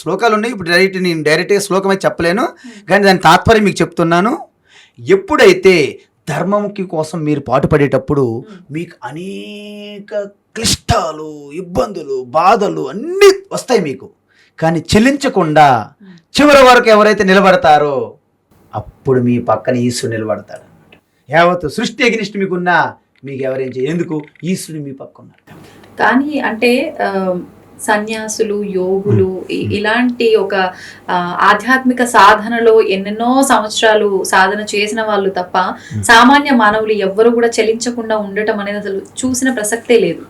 శ్లోకాలు ఉన్నాయి. ఇప్పుడు నేను డైరెక్ట్గా శ్లోకం అయితే చెప్పలేను, కానీ దాని తాత్పర్యం మీకు చెప్తున్నాను. ఎప్పుడైతే ధర్మంకి కోసం మీరు పాటుపడేటప్పుడు మీకు అనేక క్లిష్టాలు, ఇబ్బందులు, బాధలు అన్నీ వస్తాయి మీకు. కానీ చెల్లించకుండా చివరి వరకు ఎవరైతే నిలబడతారో అప్పుడు మీ పక్కన ఈశ్వరుడు నిలబడతాడు. యావత్తు సృష్టి ఎగ్నిస్ట్ మీకున్నా మీకు ఎవరేం చేయ, ఎందుకు? ఈశ్వరుడు మీ పక్క ఉన్నారు. కానీ అంటే సన్యాసులు, యోగులు ఇలాంటి ఒక ఆధ్యాత్మిక సాధనలో ఎన్నెన్నో సంవత్సరాలు సాధన చేసిన వాళ్ళు తప్ప సామాన్య మానవులు ఎవ్వరు కూడా చలించకుండా ఉండటం అనేది అసలు చూసిన ప్రసక్తే లేదు.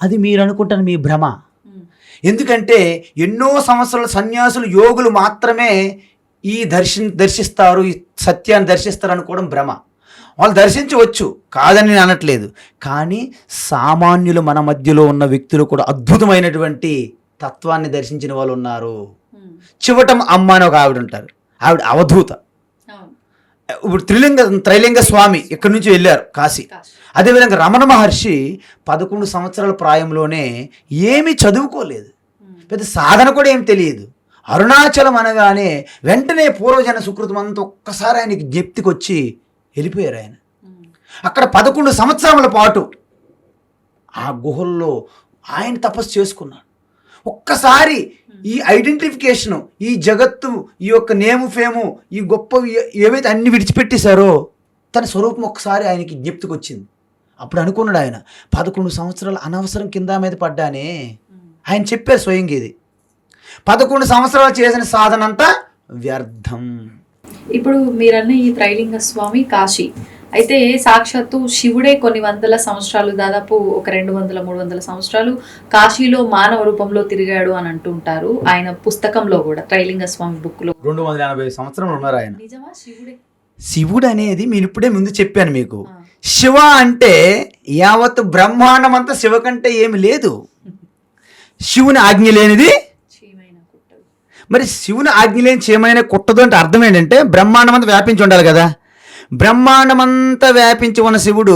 అది మీరు అనుకుంటారు మీ భ్రమ. ఎందుకంటే ఎన్నో సంవత్సరాల సన్యాసులు, యోగులు మాత్రమే ఈ దర్శిస్తారు, ఈ సత్యాన్ని దర్శిస్తారు అనుకోవడం భ్రమ. వాళ్ళు దర్శించవచ్చు, కాదని నేను అనట్లేదు. కానీ సామాన్యులు మన మధ్యలో ఉన్న వ్యక్తులు కూడా అద్భుతమైనటువంటి తత్వాన్ని దర్శించిన వాళ్ళు ఉన్నారు. చివటం అమ్మ అని ఒక ఆవిడ ఉంటారు, ఆవిడ అవధూత. ఇప్పుడు త్రైలింగ స్వామి ఇక్కడి నుంచి వెళ్ళారు కాశీ. అదేవిధంగా రమణ మహర్షి 11 సంవత్సరాల ప్రాయంలోనే ఏమీ చదువుకోలేదు, పెద్ద సాధన కూడా ఏం తెలియదు. అరుణాచలం అనగానే వెంటనే పూర్వజన సుకృతం అంతా ఒక్కసారి ఆయనకి జ్ఞప్తికి వచ్చి వెళ్ళిపోయారు. ఆయన అక్కడ 11 సంవత్సరాల పాటు ఆ గుహల్లో ఆయన తపస్సు చేసుకున్నాడు. ఒక్కసారి ఈ ఐడెంటిఫికేషను, ఈ జగత్తు, ఈ యొక్క నేము ఫేము, ఈ గొప్ప ఏవైతే అన్ని విడిచిపెట్టేశారో తన స్వరూపం ఒక్కసారి ఆయనకి జ్ఞప్తికి వచ్చింది. అప్పుడు అనుకున్నాడు ఆయన, 11 సంవత్సరాలు అనవసరం కింద మీద పడ్డానే. ఆయన చెప్పారు స్వయంగా, ఇది 11 సంవత్సరాలు చేసిన సాధన అంతా వ్యర్థం. ఇప్పుడు మీరన్న ఈ త్రైలింగ స్వామి కాశీ అయితే సాక్షాత్తు శివుడే కొన్ని వందల సంవత్సరాలు, దాదాపు ఒక 200-300 సంవత్సరాలు కాశీలో మానవ రూపంలో తిరిగాడు అని అంటుంటారు. ఆయన పుస్తకంలో కూడా త్రైలింగ స్వామి బుక్ లో 280 సంవత్సరాలు ఉన్నారు ఆయన. నిజమా? శివుడే? శివుడు అనేది నేను ఇప్పుడే ముందు చెప్పాను మీకు. శివ అంటే యావత్తు బ్రహ్మాండం అంతా శివ కంటే ఏమి లేదు. శివుని ఆజ్ఞ లేనిది మరి శివుని ఆజ్ఞ లేని చేయమైన కుట్టదు అంటే అర్థం ఏంటంటే బ్రహ్మాండం అంతా వ్యాపించి ఉండాలి కదా. బ్రహ్మాండం అంతా వ్యాపించి ఉన్న శివుడు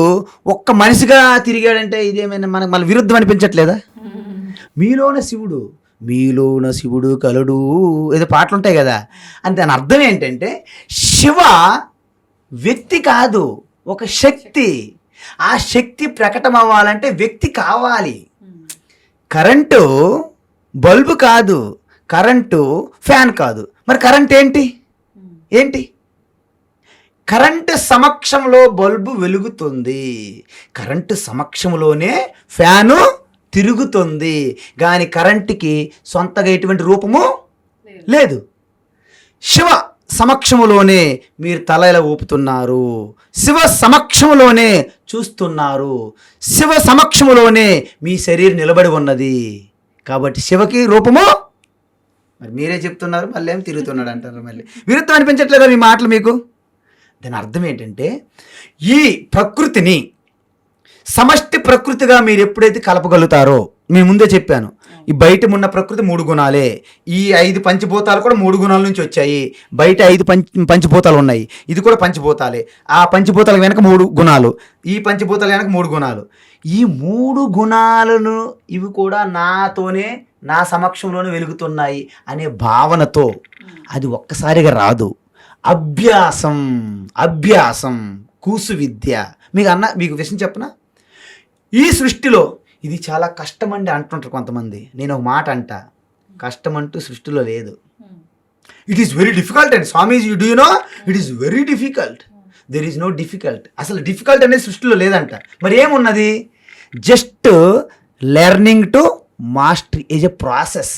ఒక్క మనిషిగా తిరిగాడంటే ఇదేమైనా మనకు మళ్ళీ విరుద్ధం అనిపించట్లేదా? మీలోన శివుడు కలుడు ఏదో పాటలు ఉంటాయి కదా. అంటే దాని అర్థం ఏంటంటే శివ వ్యక్తి కాదు, ఒక శక్తి. ఆ శక్తి ప్రకటన అవ్వాలంటే వ్యక్తి కావాలి. కరెంటు బల్బు కాదు, కరెంటు ఫ్యాన్ కాదు. మరి కరెంట్ ఏంటి? కరెంటు సమక్షంలో బల్బు వెలుగుతుంది, కరెంటు సమక్షంలోనే ఫ్యాను తిరుగుతుంది. కానీ కరెంటుకి సొంతగా ఎటువంటి రూపము లేదు. శివ సమక్షములోనే మీరు తల ఇలా ఊపుతున్నారు, శివ సమక్షములోనే చూస్తున్నారు, శివ సమక్షములోనే మీ శరీరం నిలబడి ఉన్నది. కాబట్టి శివకి రూపము మరి మీరే చెప్తున్నారు, మళ్ళీ ఏం తిరుగుతున్నాడు అంటారు. మళ్ళీ విరుద్ధం అనిపించట్లేదా మీ మాటలు మీకు? దాని అర్థం ఏంటంటే ఈ ప్రకృతిని సమష్టి ప్రకృతిగా మీరు ఎప్పుడైతే కలపగలుగుతారో, నేను ముందే చెప్పాను, ఈ బయట ఉన్న ప్రకృతి 3 గుణాలే, ఈ 5 పంచభూతాలు కూడా 3 గుణాల నుంచి వచ్చాయి. బయట 5 పంచభూతాలు ఉన్నాయి, ఇది కూడా పంచభూతాలే. ఆ పంచభూతాల వెనక 3 గుణాలు, ఈ పంచభూతాల వెనక 3 గుణాలు. ఈ 3 గుణాలను ఇవి కూడా నాతోనే, నా సమక్షంలోనే వెలుగుతున్నాయి అనే భావనతో, అది ఒక్కసారిగా రాదు. అభ్యాసం కూసు విద్య. మీకు విషయం చెప్పనా, ఈ సృష్టిలో ఇది చాలా కష్టం అండి అంటుంటారు కొంతమంది. నేను ఒక మాట అంట, కష్టం అంటూ సృష్టిలో లేదు. It is very difficult and Swamiji do you know, it is very difficult. There is no difficult. అసలు డిఫికల్ట్ అనేది సృష్టిలో లేదంట. మరి ఏమున్నది? Just learning to mastery is a process.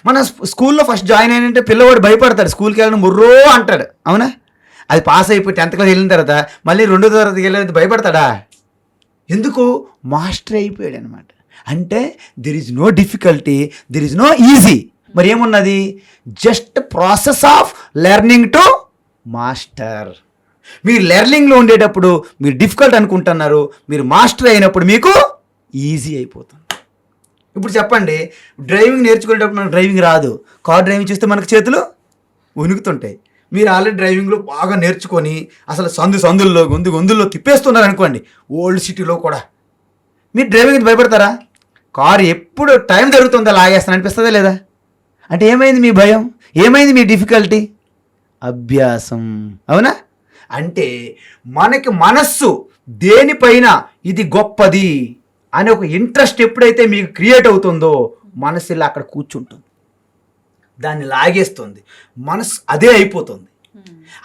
మన స్కూల్లో ఫస్ట్ జాయిన్ అయినంటే పిల్లవాడు భయపడతాడు, స్కూల్కి వెళ్ళడం బుర్రో అంటాడు, అవునా? అది పాస్ అయిపోయి 10th క్లాస్ వెళ్ళిన తర్వాత మళ్ళీ 2వ తరగతికి వెళ్ళేది భయపడతాడా? ఎందుకు? మాస్టర్ అయిపోయాడు అనమాట. అంటే there is no difficulty, there is no easy. మరి ఏమున్నది? Just process of learning to master. మీరు లెర్నింగ్లో ఉండేటప్పుడు మీరు డిఫికల్ట్ అనుకుంటున్నారు, మీరు మాస్టర్ అయినప్పుడు మీకు ఈజీ అయిపోతుంది. ఇప్పుడు చెప్పండి, డ్రైవింగ్ నేర్చుకునేటప్పుడు మనకు డ్రైవింగ్ రాదు, కార్ డ్రైవింగ్ చేస్తే మనకు చేతులు వణుకుతుంటాయి. మీరు ఆల్రెడీ డ్రైవింగ్లో బాగా నేర్చుకొని అసలు సందుల్లో గొంతుల్లో తిప్పేస్తున్నారు అనుకోండి, ఓల్డ్ సిటీలో కూడా, మీరు డ్రైవింగ్కి భయపడతారా? కారు ఎప్పుడు టైం జరుగుతుందో లాగేస్తాను అనిపిస్తుందా లేదా? అంటే ఏమైంది మీ భయం? ఏమైంది మీ డిఫికల్టీ? అభ్యాసం, అవునా? అంటే మనకి మనస్సు దేనిపైన ఇది గొప్పది అనే ఒక ఇంట్రెస్ట్ ఎప్పుడైతే మీకు క్రియేట్ అవుతుందో, మనసు ఇలా అక్కడ కూర్చుంటుంది, దాన్ని లాగేస్తుంది, మనసు అదే అయిపోతుంది.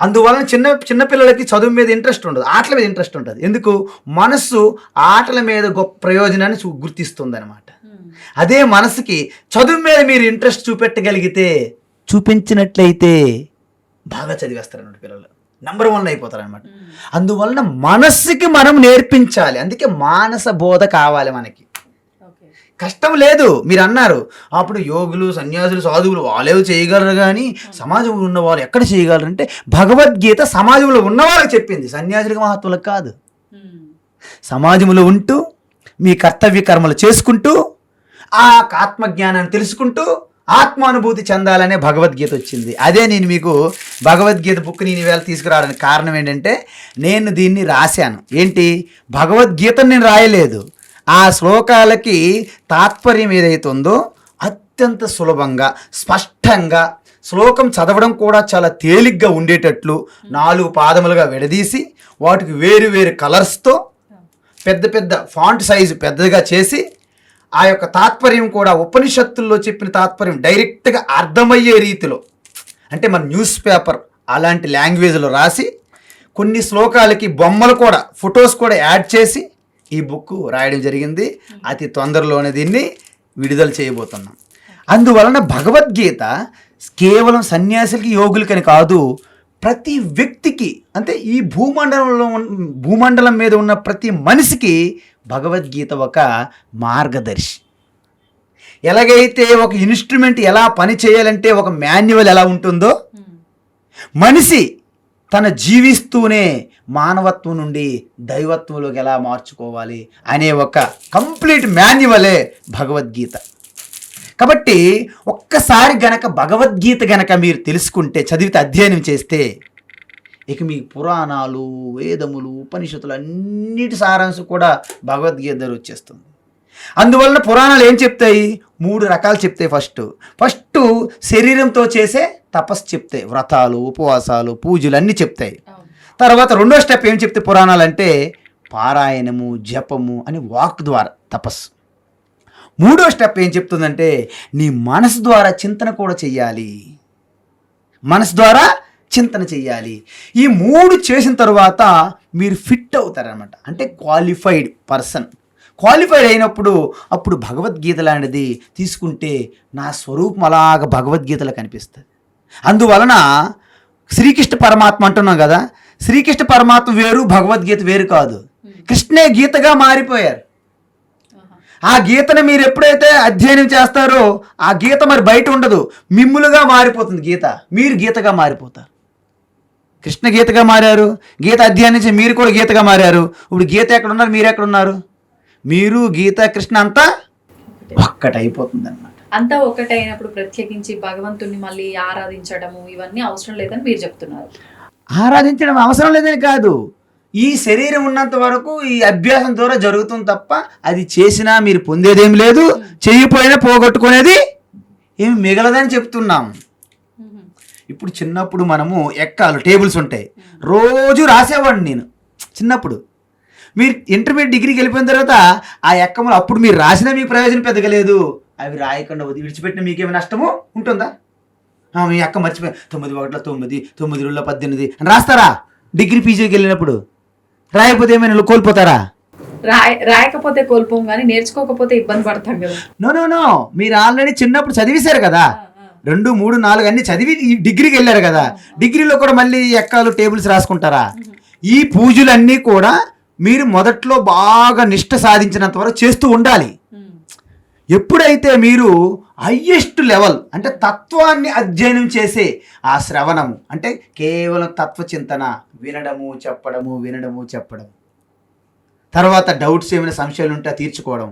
అందువలన చిన్న పిల్లలకి చదువు మీద ఇంట్రెస్ట్ ఉండదు, ఆటల మీద ఇంట్రెస్ట్ ఉంటుంది. ఎందుకు? మనస్సు ఆటల మీద గొప్ప ప్రయోజనాన్ని గుర్తిస్తుంది అనమాట. అదే మనసుకి చదువు మీద మీరు ఇంట్రెస్ట్ చూపించినట్లయితే బాగా చదివేస్తారు అన్నమాట, పిల్లలు నంబర్ 1 అయిపోతారు అనమాట. అందువలన మనస్సుకి మనం నేర్పించాలి. అందుకే మానస బోధ కావాలి మనకి. కష్టం లేదు. మీరు అన్నారు అప్పుడు యోగులు, సన్యాసులు, సాధువులు వాళ్ళేవి చేయగలరు కానీ సమాజంలో ఉన్న వాళ్ళు ఎక్కడ చేయగలరు అంటే, భగవద్గీత సమాజంలో ఉన్న వాళ్ళకి చెప్పింది, సన్యాసులకు మహాత్ములకు కాదు. సమాజంలో ఉంటూ మీ కర్తవ్య కర్మలు చేసుకుంటూ ఆ ఆత్మజ్ఞానాన్ని తెలుసుకుంటూ ఆత్మానుభూతి చెందాలనే భగవద్గీత వచ్చింది. అదే నేను మీకు భగవద్గీత బుక్ నేను ఈవేళ తీసుకురావడానికి కారణం ఏంటంటే, నేను దీన్ని రాశాను. ఏంటి? భగవద్గీతను నేను రాయలేదు, ఆ శ్లోకాలకి తాత్పర్యం ఏదైతే ఉందో అత్యంత సులభంగా, స్పష్టంగా, శ్లోకం చదవడం కూడా చాలా తేలిగ్గా ఉండేటట్లు 4 పాదములుగా విడదీసి, వాటికి వేరు వేరు కలర్స్తో పెద్ద పెద్ద ఫాంట్ సైజు పెద్దగా చేసి, ఆ యొక్క తాత్పర్యం కూడా ఉపనిషత్తుల్లో చెప్పిన తాత్పర్యం డైరెక్ట్గా అర్థమయ్యే రీతిలో, అంటే మన న్యూస్ పేపర్ అలాంటి లాంగ్వేజ్లో రాసి, కొన్ని శ్లోకాలకి బొమ్మలు కూడా, ఫొటోస్ కూడా యాడ్ చేసి ఈ బుక్ రాయడం జరిగింది. అతి తొందరలోనే దీన్ని విడుదల చేయబోతున్నాం. అందువలన భగవద్గీత కేవలం సన్యాసులకి, యోగులకని కాదు, ప్రతి వ్యక్తికి, అంటే ఈ భూమండలం మీద ఉన్న ప్రతి మనిషికి భగవద్గీత ఒక మార్గదర్శి. ఎలాగైతే ఒక ఇన్స్ట్రుమెంట్ ఎలా పని చేయాలంటే ఒక మాన్యువల్ ఎలా ఉంటుందో, మనిషి తన జీవిస్తూనే మానవత్వం నుండి దైవత్వంలోకి ఎలా మార్చుకోవాలి అనే ఒక కంప్లీట్ మాన్యువలే భగవద్గీత. కాబట్టి ఒక్కసారి గనక భగవద్గీత గనక మీరు తెలుసుకుంటే, చదివితే, అధ్యయనం చేస్తే, ఇక మీ పురాణాలు, వేదములు, ఉపనిషత్తులు అన్నిటి సారాంశం కూడా భగవద్గీత దగ్గర వచ్చేస్తుంది. అందువలన పురాణాలు ఏం చెప్తాయి? 3 రకాలు చెప్తాయి. ఫస్ట్ శరీరంతో చేసే తపస్సు చెప్తాయి, వ్రతాలు, ఉపవాసాలు, పూజలు అన్నీ చెప్తాయి. తర్వాత 2వ స్టెప్ ఏం చెప్తే పురాణాలు అంటే, పారాయణము, జపము అని వాక్ ద్వారా తపస్సు. 3వ స్టెప్ ఏం చెప్తుందంటే, నీ మనసు ద్వారా చింతన కూడా చెయ్యాలి. మనసు ద్వారా చింతన చెయ్యాలి. ఈ 3 చేసిన తర్వాత మీరు ఫిట్ అవుతారనమాట. అంటే క్వాలిఫైడ్ పర్సన్. క్వాలిఫైడ్ అయినప్పుడు అప్పుడు భగవద్గీత లాంటిది తీసుకుంటే నా స్వరూపం అలాగ భగవద్గీతలో కనిపిస్తుంది. అందువలన శ్రీకృష్ణ పరమాత్మ అంటున్నాం కదా, శ్రీకృష్ణ పరమాత్మ వేరు, భగవద్గీత వేరు కాదు. కృష్ణే గీతగా మారిపోయారు. ఆ గీతను మీరు ఎప్పుడైతే అధ్యయనం చేస్తారో ఆ గీత మరి బయట ఉండదు, మిమ్ములుగా మారిపోతుంది గీత. మీరు గీతగా మారిపోతారు. కృష్ణ గీతగా మారారు, గీత అధ్యాయం నుంచి మీరు కూడా గీతగా మారారు. ఇప్పుడు గీత ఎక్కడున్నారు, మీరు ఎక్కడున్నారు? మీరు గీత కృష్ణ అంతా ఒక్కటైపోతుంది అన్నమాట. అంతా ఒకటైనప్పుడు ప్రత్యేకించి భగవంతుని మళ్ళీ ఆరాధించడము ఇవన్నీ అవసరం లేదని మీరు చెప్తున్నారు. ఆరాధించడం అవసరం లేదని కాదు, ఈ శరీరం ఉన్నంత వరకు ఈ అభ్యాసం ద్వారా జరుగుతుంది తప్ప అది చేసినా మీరు పొందేదేం లేదు, చెయ్యిపోయినా పోగొట్టుకునేది ఏమి మిగలదని చెప్తున్నాం. ఇప్పుడు చిన్నప్పుడు మనము ఎక్కాలు టేబుల్స్ ఉంటాయి, రోజు రాసేవాడిని నేను చిన్నప్పుడు. మీరు ఇంటర్మీడియట్ డిగ్రీకి వెళ్ళిపోయిన తర్వాత ఆ ఎక్కములు అప్పుడు మీరు రాసినా మీకు ప్రయోజనం పెద్దగా లేదు, అవి రాయకుండా విడిచిపెట్టిన మీకేమి నష్టము ఉంటుందా? మీ అక్క మర్చిపోయి 9 1 9 9 2 18 అని రాస్తారా? డిగ్రీ పీజీకి వెళ్ళినప్పుడు రాయకపోతే ఏమైనా కోల్పోతారా? రాయకపోతే కోల్పోం కానీ నేర్చుకోకపోతే ఇబ్బంది పడతాం కదా. నో, మీరు ఆల్రెడీ చిన్నప్పుడు చదివేశారు కదా, 2 3 4 అన్ని చదివి ఈ డిగ్రీకి వెళ్ళారు కదా. డిగ్రీలో కూడా మళ్ళీ ఎక్కాలు టేబుల్స్ రాసుకుంటారా? ఈ పూజలన్నీ కూడా మీరు మొదట్లో బాగా నిష్ఠ సాధించినంత వరకు చేస్తూ ఉండాలి. ఎప్పుడైతే మీరు హయ్యెస్ట్ లెవెల్ అంటే తత్వాన్ని అధ్యయనం చేసే ఆ శ్రవణము అంటే కేవలం తత్వచింతన, వినడము చెప్పడము, తర్వాత డౌట్స్ ఏమైనా సంశయాలు ఉంటే తీర్చుకోవడం.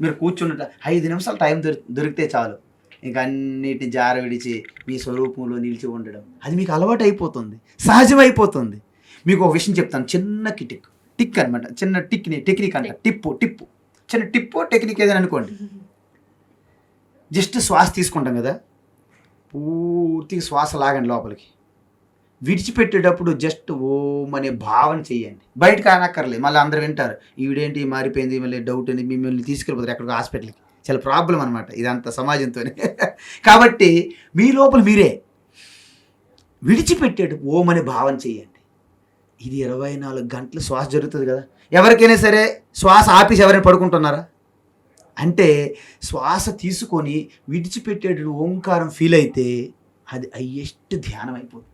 మీరు కూర్చున్నట్టు 5 నిమిషాలు టైం దొరికితే చాలు, ఇంకా అన్నిటిని జార విడిచి మీ స్వరూపంలో నిలిచి ఉండడం, అది మీకు అలవాటు అయిపోతుంది, సహజమైపోతుంది. మీకు ఒక విషయం చెప్తాను, చిన్న టిక్ అనమాట, చిన్న టెక్నిక్ అంట, టిప్పు చిన్న టిప్పు టెక్నిక్ ఏదైనా అనుకోండి. జస్ట్ శ్వాస తీసుకుంటాం కదా, పూర్తిగా శ్వాస లాగండి లోపలికి, విడిచిపెట్టేటప్పుడు జస్ట్ ఓం అనే భావన చెయ్యండి. బయటకు అనక్కర్లేదు, మళ్ళీ అందరూ వింటారు ఈవిడేంటి మారిపోయింది, మళ్ళీ డౌట్ అని మిమ్మల్ని తీసుకెళ్ళిపోతారు ఎక్కడికి హాస్పిటల్కి. చాలా ప్రాబ్లం అనమాట ఇదంతా సమాజంతోనే. కాబట్టి మీ లోపల మీరే విడిచిపెట్టేటప్పుడు ఓం అనే భావన చెయ్యండి. ఇది 24 గంటలు శ్వాస జరుగుతుంది కదా. ఎవరికైనా సరే శ్వాస ఆపేసి ఎవరైనా పడుకుంటున్నారా? అంటే శ్వాస తీసుకొని విడిచిపెట్టేటప్పుడు ఓంకారం ఫీల్ అయితే అది హయ్యెస్ట్ ధ్యానం అయిపోతుంది.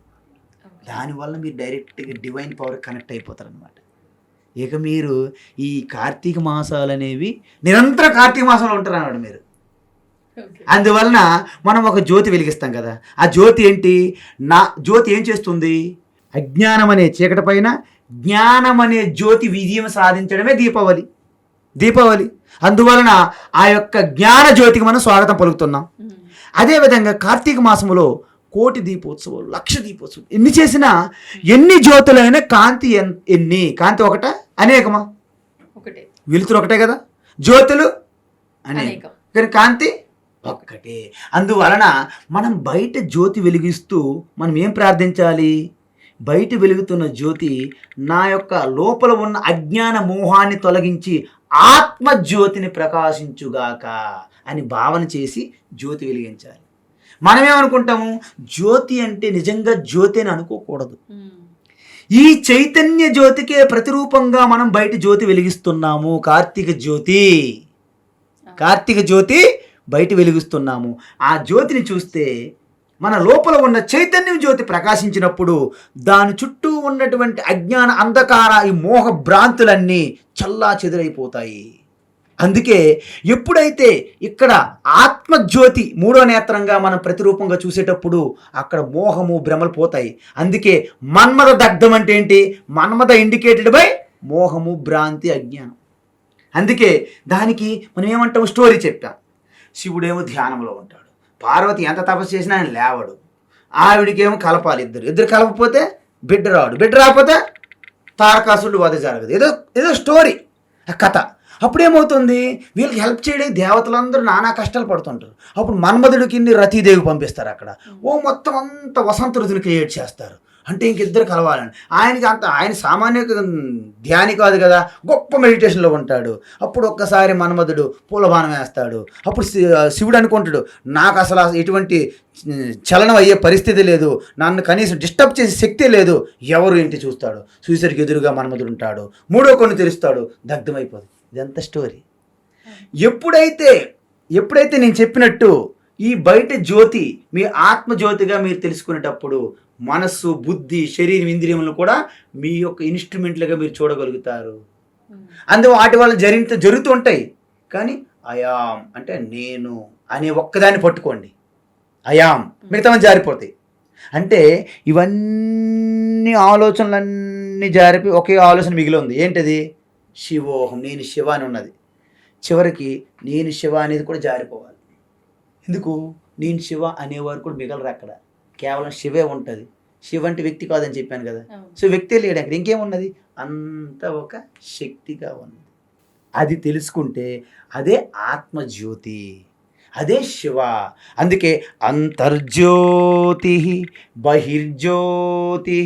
దానివల్ల మీరు డైరెక్ట్గా డివైన్ పవర్ కనెక్ట్ అయిపోతారు అనమాట. ఇక మీరు ఈ కార్తీక మాసాలు అనేవి నిరంతర కార్తీక మాసంలో ఉంటారు అన్నమాట మీరు. అందువలన మనం ఒక జ్యోతి వెలిగిస్తాం కదా, ఆ జ్యోతి ఏంటి? జ్యోతి ఏం చేస్తుంది? అజ్ఞానం అనే చీకటి పైన జ్ఞానం అనే జ్యోతి విజయం సాధించడమే దీపావళి. అందువలన ఆ యొక్క జ్ఞాన జ్యోతికి మనం స్వాగతం పలుకుతున్నాం. అదేవిధంగా కార్తీక మాసములో 1,000,000 దీపోత్సవాలు, 1,00,000 దీపోత్సవాలు ఎన్ని చేసినా, ఎన్ని జ్యోతులైనా కాంతి కాంతి ఒకట అనేకమా? ఒకటే. వెలుతురు ఒకటే కదా, జ్యోతులు అనేకం, కానీ కాంతి ఒక్కటే. అందువలన మనం బయట జ్యోతి వెలిగిస్తూ మనం ఏం ప్రార్థించాలి? బయట వెలుగుతున్న జ్యోతి నా యొక్క లోపల ఉన్న అజ్ఞాన మోహాన్ని తొలగించి ఆత్మజ్యోతిని ప్రకాశించుగాక అని భావన చేసి జ్యోతి వెలిగించాలి. మనమేమనుకుంటాము? జ్యోతి అంటే నిజంగా జ్యోతి అని అనుకోకూడదు. ఈ చైతన్య జ్యోతికే ప్రతిరూపంగా మనం బయట జ్యోతి వెలిగిస్తున్నాము. కార్తీక జ్యోతి బయట వెలిగిస్తున్నాము. ఆ జ్యోతిని చూస్తే మన లోపల ఉన్న చైతన్యం జ్యోతి ప్రకాశించినప్పుడు దాని చుట్టూ ఉన్నటువంటి అజ్ఞాన అంధకార ఈ మోహ భ్రాంతులన్నీ చల్లా చెదురైపోతాయి. అందుకే ఎప్పుడైతే ఇక్కడ ఆత్మజ్యోతి 3వ నేత్రంగా మనం ప్రతిరూపంగా చూసేటప్పుడు అక్కడ మోహము భ్రమలు పోతాయి. అందుకే మన్మథ దగ్ధం అంటే ఏంటి? మన్మథ ఇండికేటెడ్ బై మోహము, భ్రాంతి, అజ్ఞానం. అందుకే దానికి మనం ఏమంటాము? స్టోరీ చెప్పాం. శివుడేమో ధ్యానంలో ఉంటాడు, పార్వతి ఎంత తపస్సు చేసినా ఆయన లేవడు, ఆవిడికేమో కలపాలి, ఇద్దరు కలపకపోతే బిడ్డ రాకపోతే తారకాసురుడు వధ జరగదు. ఏదో స్టోరీ, కథ. అప్పుడేమవుతుంది? వీళ్ళకి హెల్ప్ చేయడానికి దేవతలందరూ నానా కష్టాలు పడుతుంటారు. అప్పుడు మన్మధుడికి రతీదేవి పంపిస్తారు. అక్కడ మొత్తం అంత వసంత ఋతుని క్రియేట్ చేస్తారు. అంటే ఇంకిద్దరు కలవాలని. ఆయన సామాన్య ధ్యాని కాదు కదా, గొప్ప మెడిటేషన్లో ఉంటాడు. అప్పుడు ఒక్కసారి మన్మధుడు పూలబాణం వేస్తాడు. అప్పుడు శివుడు అనుకుంటాడు, నాకు అసలు ఎటువంటి చలనం అయ్యే పరిస్థితి లేదు, నన్ను కనీసం డిస్టర్బ్ చేసే శక్తి లేదు. ఎవరు ఇంటి చూస్తాడు? చూసేసరికి ఎదురుగా మన్మధుడు ఉంటాడు. 3వ కన్ను తెరుస్తాడు, దగ్ధమైపోదు. ఇదంతా స్టోరీ. ఎప్పుడైతే నేను చెప్పినట్టు ఈ బయట జ్యోతి మీ ఆత్మజ్యోతిగా మీరు తెలుసుకునేటప్పుడు మనస్సు, బుద్ధి, శరీరం, ఇంద్రియములను కూడా మీ యొక్క ఇన్స్ట్రుమెంట్లుగా మీరు చూడగలుగుతారు. అందువల్ల వాటి వల్ల జరుగుతూ ఉంటాయి. కానీ అయాం అంటే నేను అనే ఒక్కదాన్ని పట్టుకోండి. అయాం, మిగతా జారిపోతాయి. అంటే ఇవన్నీ ఆలోచనలన్నీ జారిపి ఒకే ఆలోచన మిగిలి ఉంది. ఏంటది? శివోహం, నేను శివ అని ఉన్నది. చివరికి నేను శివ అనేది కూడా జారిపోవాలి. ఎందుకు? నేను శివ అనేవారు కూడా మిగలరు అక్కడ. కేవలం శివే ఉంటుంది. శివ అంటే వ్యక్తి కాదని చెప్పాను కదా. సో వ్యక్తే లేడు అక్కడ. ఇంకేమున్నది? అంత ఒక శక్తిగా ఉంది. అది తెలుసుకుంటే అదే ఆత్మజ్యోతి, అదే శివ. అందుకే అంతర్జ్యోతి బహిర్జ్యోతి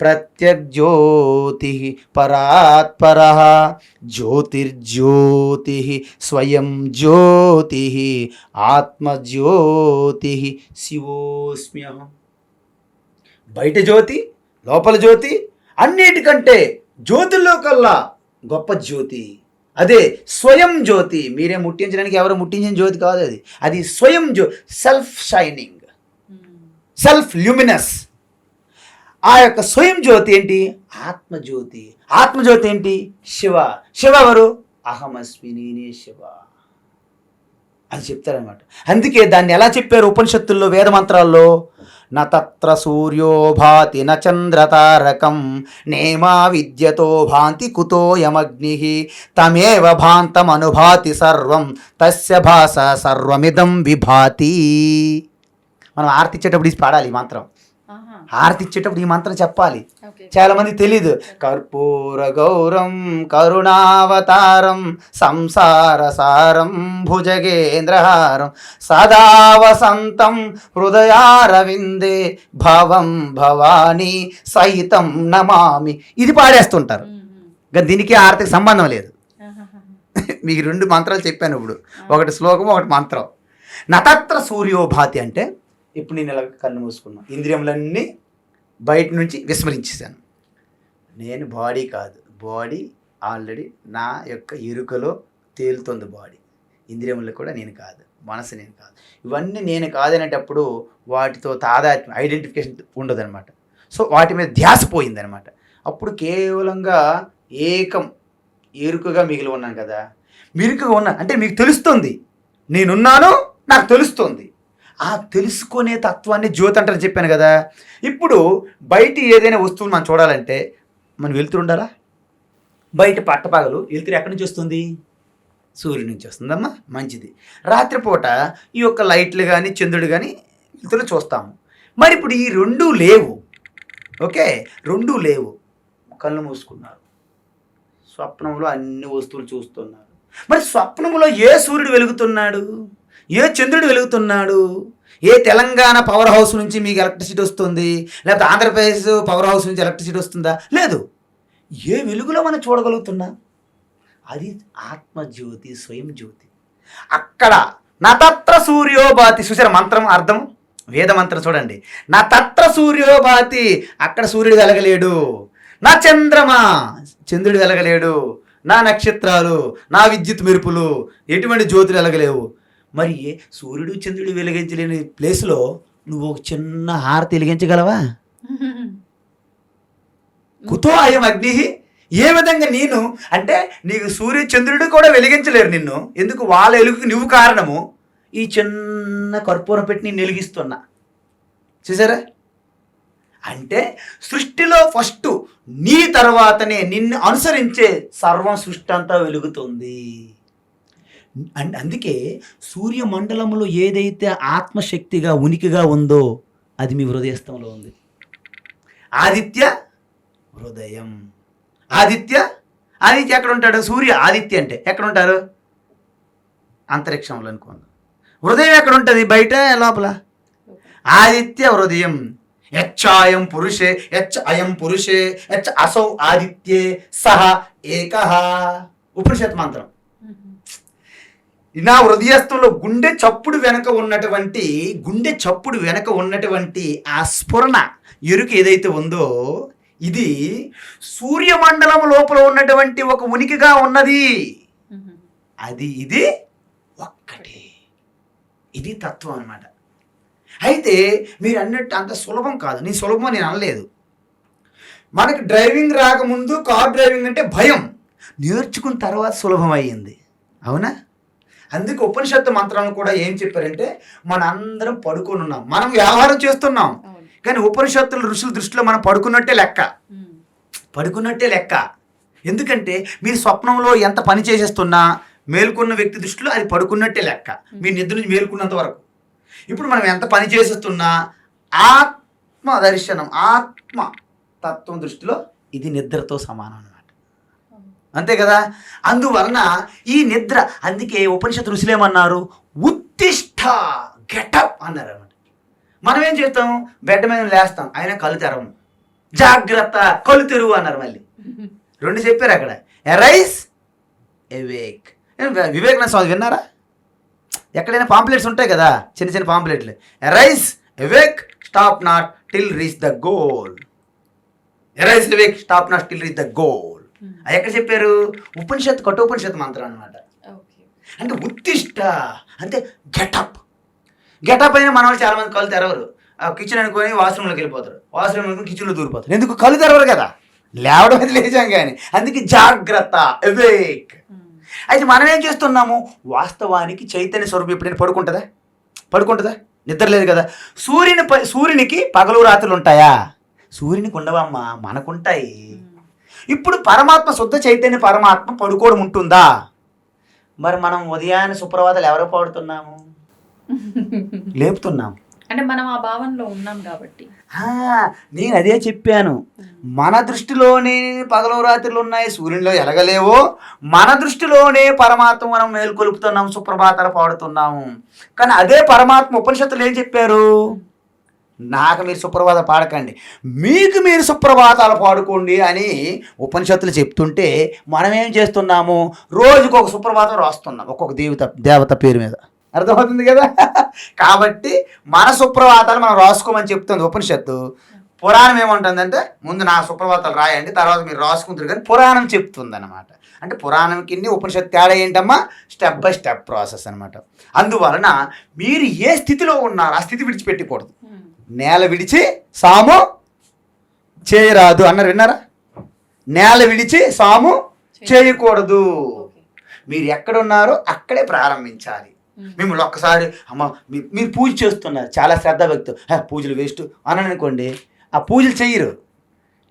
ప్రత్యగ్జ్యోతి పరాత్పర జ్యోతిర్జ్యోతి స్వయం జ్యోతి ఆత్మజ్యోతి శివోస్మ్యహం. బయట జ్యోతి, లోపల జ్యోతి, అన్నిటికంటే జ్యోతుల్లో కల్లా గొప్ప జ్యోతి అదే స్వయం జ్యోతి. మీరే ముట్టించడానికి ఎవరు ముట్టించిన జ్యోతి కాదు అది. అది స్వయం సెల్ఫ్ షైనింగ్, సెల్ఫ్ ల్యూమినస్. ఆ యొక్క స్వయం జ్యోతి ఏంటి? ఆత్మజ్యోతి. ఆత్మజ్యోతి ఏంటి? శివ. శివ ఎవరు? అహమస్మి, నేనే శివ అని చెప్తారనమాట. అందుకే దాన్ని ఎలా చెప్పారు ఉపనిషత్తుల్లో, వేద మంత్రాల్లో? న తత్ర సూర్యో భాతి న చంద్రతారకం నేమా విద్యతో భాంతి కుతో యమగ్ని తమేవ భాంతం అనుభాతి సర్వం తస్య భాస సర్వమిదం విభాతి. మనం ఆరతి ఇచ్చేటప్పుడు ఇది పాడాలి ఈ మంత్రం. హారతి ఇచ్చేటప్పుడు ఈ మంత్రం చెప్పాలి. చాలా మంది తెలీదు. కర్పూర గౌరం కరుణావతారం సంసార సారం భుజగేంద్రహారం సదా వసంతం హృదయారవిందే భవం భవానీ సహితం నమామి. ఇది పాడేస్తుంటారు. దీనికి ఆరతికి సంబంధం లేదు. మీకు 2 మంత్రాలు చెప్పాను ఇప్పుడు. ఒకటి శ్లోకం, ఒకటి మంత్రం. నతత్ర సూర్యోభాతి అంటే ఇప్పుడు నేను ఇలా కన్ను మూసుకున్నాను, ఇంద్రియములన్నీ బయట నుంచి విస్మరించేశాను. నేను బాడీ కాదు, బాడీ ఆల్రెడీ నా యొక్క ఎరుకలో తేలుతుంది. బాడీ ఇంద్రియములు కూడా నేను కాదు, మనసు నేను కాదు. ఇవన్నీ నేను కాదనేటప్పుడు వాటితో తాదాత్మ్యం, ఐడెంటిఫికేషన్ ఉండదన్నమాట. సో వాటి మీద ధ్యాస పోయిందనమాట. అప్పుడు కేవలంగా ఏకం ఎరుకగా మిగిలి ఉన్నాను కదా. మిరుకుగా ఉన్నాను అంటే మీకు తెలుస్తుంది నేనున్నాను, నాకు తెలుస్తుంది. ఆ తెలుసుకునే తత్వాన్ని జ్యోతి అంటారని చెప్పాను కదా. ఇప్పుడు బయట ఏదైనా వస్తువులు మనం చూడాలంటే మనం వెలుతురు ఉండాలా? బయట పట్టపగలు వెలుతురు ఎక్కడి నుంచి వస్తుంది? సూర్యుడి నుంచి వస్తుందమ్మా, మంచిది. రాత్రిపూట ఈ యొక్క లైట్లు కానీ చంద్రుడు కానీ వెలుతురు చూస్తాము. మరి ఇప్పుడు ఈ 2 లేవు. ఓకే, 2 లేవు. కళ్ళు మూసుకున్నారు, స్వప్నంలో అన్ని వస్తువులు చూస్తున్నారు. మరి స్వప్నంలో ఏ సూర్యుడు వెలుగుతున్నాడు? ఏ చంద్రుడు వెలుగుతున్నాడు? ఏ తెలంగాణ పవర్ హౌస్ నుంచి మీకు ఎలక్ట్రిసిటీ వస్తుంది? లేకపోతే ఆంధ్రప్రదేశ్ పవర్ హౌస్ నుంచి ఎలక్ట్రిసిటీ వస్తుందా? లేదు. ఏ వెలుగులో మనం చూడగలుగుతున్నా? అది ఆత్మజ్యోతి, స్వయం జ్యోతి. అక్కడ నతత్ర సూర్యోభాతి. చూసారా మంత్రం అర్థం? వేద మంత్రం చూడండి. నతత్ర సూర్యోభాతి, అక్కడ సూర్యుడు వెలగలేడు. నా చంద్రమా, చంద్రుడు వెలగలేడు. నా నక్షత్రాలు, నా విద్యుత్ మెరుపులు, ఎటువంటి జ్యోతులు వెలగలేవు. మరి సూర్యుడు చంద్రుడు వెలిగించలేని ప్లేస్లో నువ్వు ఒక చిన్న హారతి వెలిగించగలవా? కుతో అయం అగ్ని. ఏ విధంగా నేను అంటే నీకు సూర్య చంద్రుడు కూడా వెలిగించలేరు నిన్ను. ఎందుకు? వాళ్ళ వెలుగుకి నువ్వు కారణము. ఈ చిన్న కర్పూరం పెట్టి నేను వెలిగిస్తున్నా. చూసారా? అంటే సృష్టిలో ఫస్ట్ నీ తర్వాతనే నిన్ను అనుసరించే సర్వం సృష్టి అంతా వెలుగుతుంది. అందుకే సూర్యమండలంలో ఏదైతే ఆత్మశక్తిగా ఉనికిగా ఉందో అది మీ హృదయస్థంలో ఉంది. ఆదిత్య హృదయం. ఆదిత్య ఎక్కడ ఉంటాడు? సూర్య ఆదిత్య అంటే ఎక్కడ ఉంటారు? అంతరిక్షంలో అనుకోండి. హృదయం ఎక్కడ ఉంటుంది? బయట, లోపల? ఆదిత్య హృదయం. యచ్చాయం పురుషే యచ్చ అయం పురుషే యచ్చ అసౌ ఆదిత్యే సహ ఏకః. ఉపనిషత్ మంత్రం. నా హృదయస్థంలో గుండె చప్పుడు వెనక ఉన్నటువంటి ఆ స్ఫురణ ఎరుక ఏదైతే ఉందో ఇది సూర్యమండలం లోపల ఉన్నటువంటి ఒక ఉనికిగా ఉన్నది. ఇది ఒక్కటే. ఇది తత్వం అన్నమాట. అయితే మీరు అన్నట్టు అంత సులభం కాదు. నీ సులభం నేను అనలేదు. మనకి డ్రైవింగ్ రాకముందు కార్ డ్రైవింగ్ అంటే భయం, నేర్చుకున్న తర్వాత సులభం అయ్యింది. అవునా? అందుకే ఉపనిషత్తు మంత్రాలను కూడా ఏం చెప్పారంటే మన అందరం పడుకొని ఉన్నాం, మనం వ్యవహారం చేస్తున్నాం, కానీ ఉపనిషత్తులు ఋషుల దృష్టిలో మనం పడుకున్నట్టే లెక్క. ఎందుకంటే మీరు స్వప్నంలో ఎంత పని చేసేస్తున్నా మేల్కొన్న వ్యక్తి దృష్టిలో అది పడుకున్నట్టే లెక్క, మీ నిద్ర నుంచి మేల్కొన్నంత వరకు. ఇప్పుడు మనం ఎంత పని చేసేస్తున్నా ఆత్మ దర్శనం, ఆత్మ తత్వం దృష్టిలో ఇది నిద్రతో సమానం అన్నమాట. అంతే కదా. అందువలన ఈ నిద్ర, అందుకే ఉపనిషత్తు ఋషులేమన్నారు, ఉత్తిష్ట, గెటప్ అన్నారు అన్నమాట. మనం ఏం చేస్తాం, బెడ్ మీద లేస్తాం, అయినా కళ్ళు తెరవము. జాగ్రత్త, కళ్ళు తెరువు అన్నారు. మళ్ళీ 2 చెప్పారు అక్కడ, ఎరైజ్, ఎవేక్. వివేకానంద స్వామి విన్నారా? ఎక్కడైనా పాంప్లెట్స్ ఉంటాయి కదా, చిన్న చిన్న పాంప్లెట్లు, arise, awake, stop not till reach the goal. Arise, awake, stop not till reach the goal. అది ఎక్కడ చెప్పారు? ఉపనిషత్తు, కఠోపనిషత్తు మంత్రం అనమాట. అంటే ఉత్తిష్ట అంటే గెటప్. గెటప్ అయినా మన వాళ్ళు చాలా మంది కళ్ళు తెరవరు. కిచెన్ అనుకొని వాష్రూమ్లోకి వెళ్ళిపోతారు, వాష్రూమ్ అనుకుని కిచెన్లో దూరిపోతారు. ఎందుకు? కళ్ళు తెరవరు కదా, లేవడం అది లేచాం కానీ. అందుకే జాగ్రత్త, అవేక్. అయితే మనం ఏం చేస్తున్నాము, వాస్తవానికి చైతన్య స్వరూపం ఎప్పుడైనా పడుకుంటుందా? నిద్ర లేదు కదా. సూర్యునికి పగలు రాత్రులు ఉంటాయా? సూర్యునికి ఉండవమ్మా, మనకుంటాయి. ఇప్పుడు పరమాత్మ, శుద్ధ చైతన్య పరమాత్మ పడుకోవడం ఉంటుందా? మరి మనం ఉదయాన్నే సుప్రభాతాలు ఎవరో పాడుతున్నాము, లేపుతున్నాం. అంటే మనం ఆ భావనలో ఉన్నాం కాబట్టి. నేను అదే చెప్పాను, మన దృష్టిలోనే పగలు రాత్రులు ఉన్నాయి, సూర్యునిలో ఎలగలేవో, మన దృష్టిలోనే పరమాత్మ మనం మేల్కొలుపుతున్నాం, సుప్రభాతాలు పాడుతున్నాము. కానీ అదే పరమాత్మ ఉపనిషత్తులు ఏం చెప్పారు, నాకు మీరు సుప్రభాతాలు పాడకండి, మీకు మీరు సుప్రభాతాలు పాడుకోండి అని ఉపనిషత్తులు చెప్తుంటే మనం ఏం చేస్తున్నాము, రోజుకు ఒక సుప్రభాతం రాస్తున్నాం ఒక్కొక్క దేవత పేరు మీద. అర్థమవుతుంది కదా. కాబట్టి మన సుప్రభాతాలు మనం రాసుకోమని చెప్తుంది ఉపనిషత్తు. పురాణం ఏమంటుందంటే, ముందు నా సుప్రభాతాలు రాయండి, తర్వాత మీరు రాసుకుంటారు కానీ పురాణం చెప్తుంది అనమాట. అంటే పురాణంకి ఉపనిషత్తు తేడా ఏంటమ్మా, స్టెప్ బై స్టెప్ ప్రాసెస్ అనమాట. అందువలన మీరు ఏ స్థితిలో ఉన్నారో ఆ స్థితి విడిచిపెట్టకూడదు. నేల విడిచి సాము చేయరాదు అన్నారు, విన్నారా? నేల విడిచి సాము చేయకూడదు. మీరు ఎక్కడున్నారో అక్కడే ప్రారంభించాలి. మిమ్మల్ని ఒక్కసారి అమ్మ మీరు పూజ చేస్తున్నారు, చాలా శ్రద్ధ భక్తి, పూజలు వేస్ట్ అని అనుకోండి, ఆ పూజలు చెయ్యరు.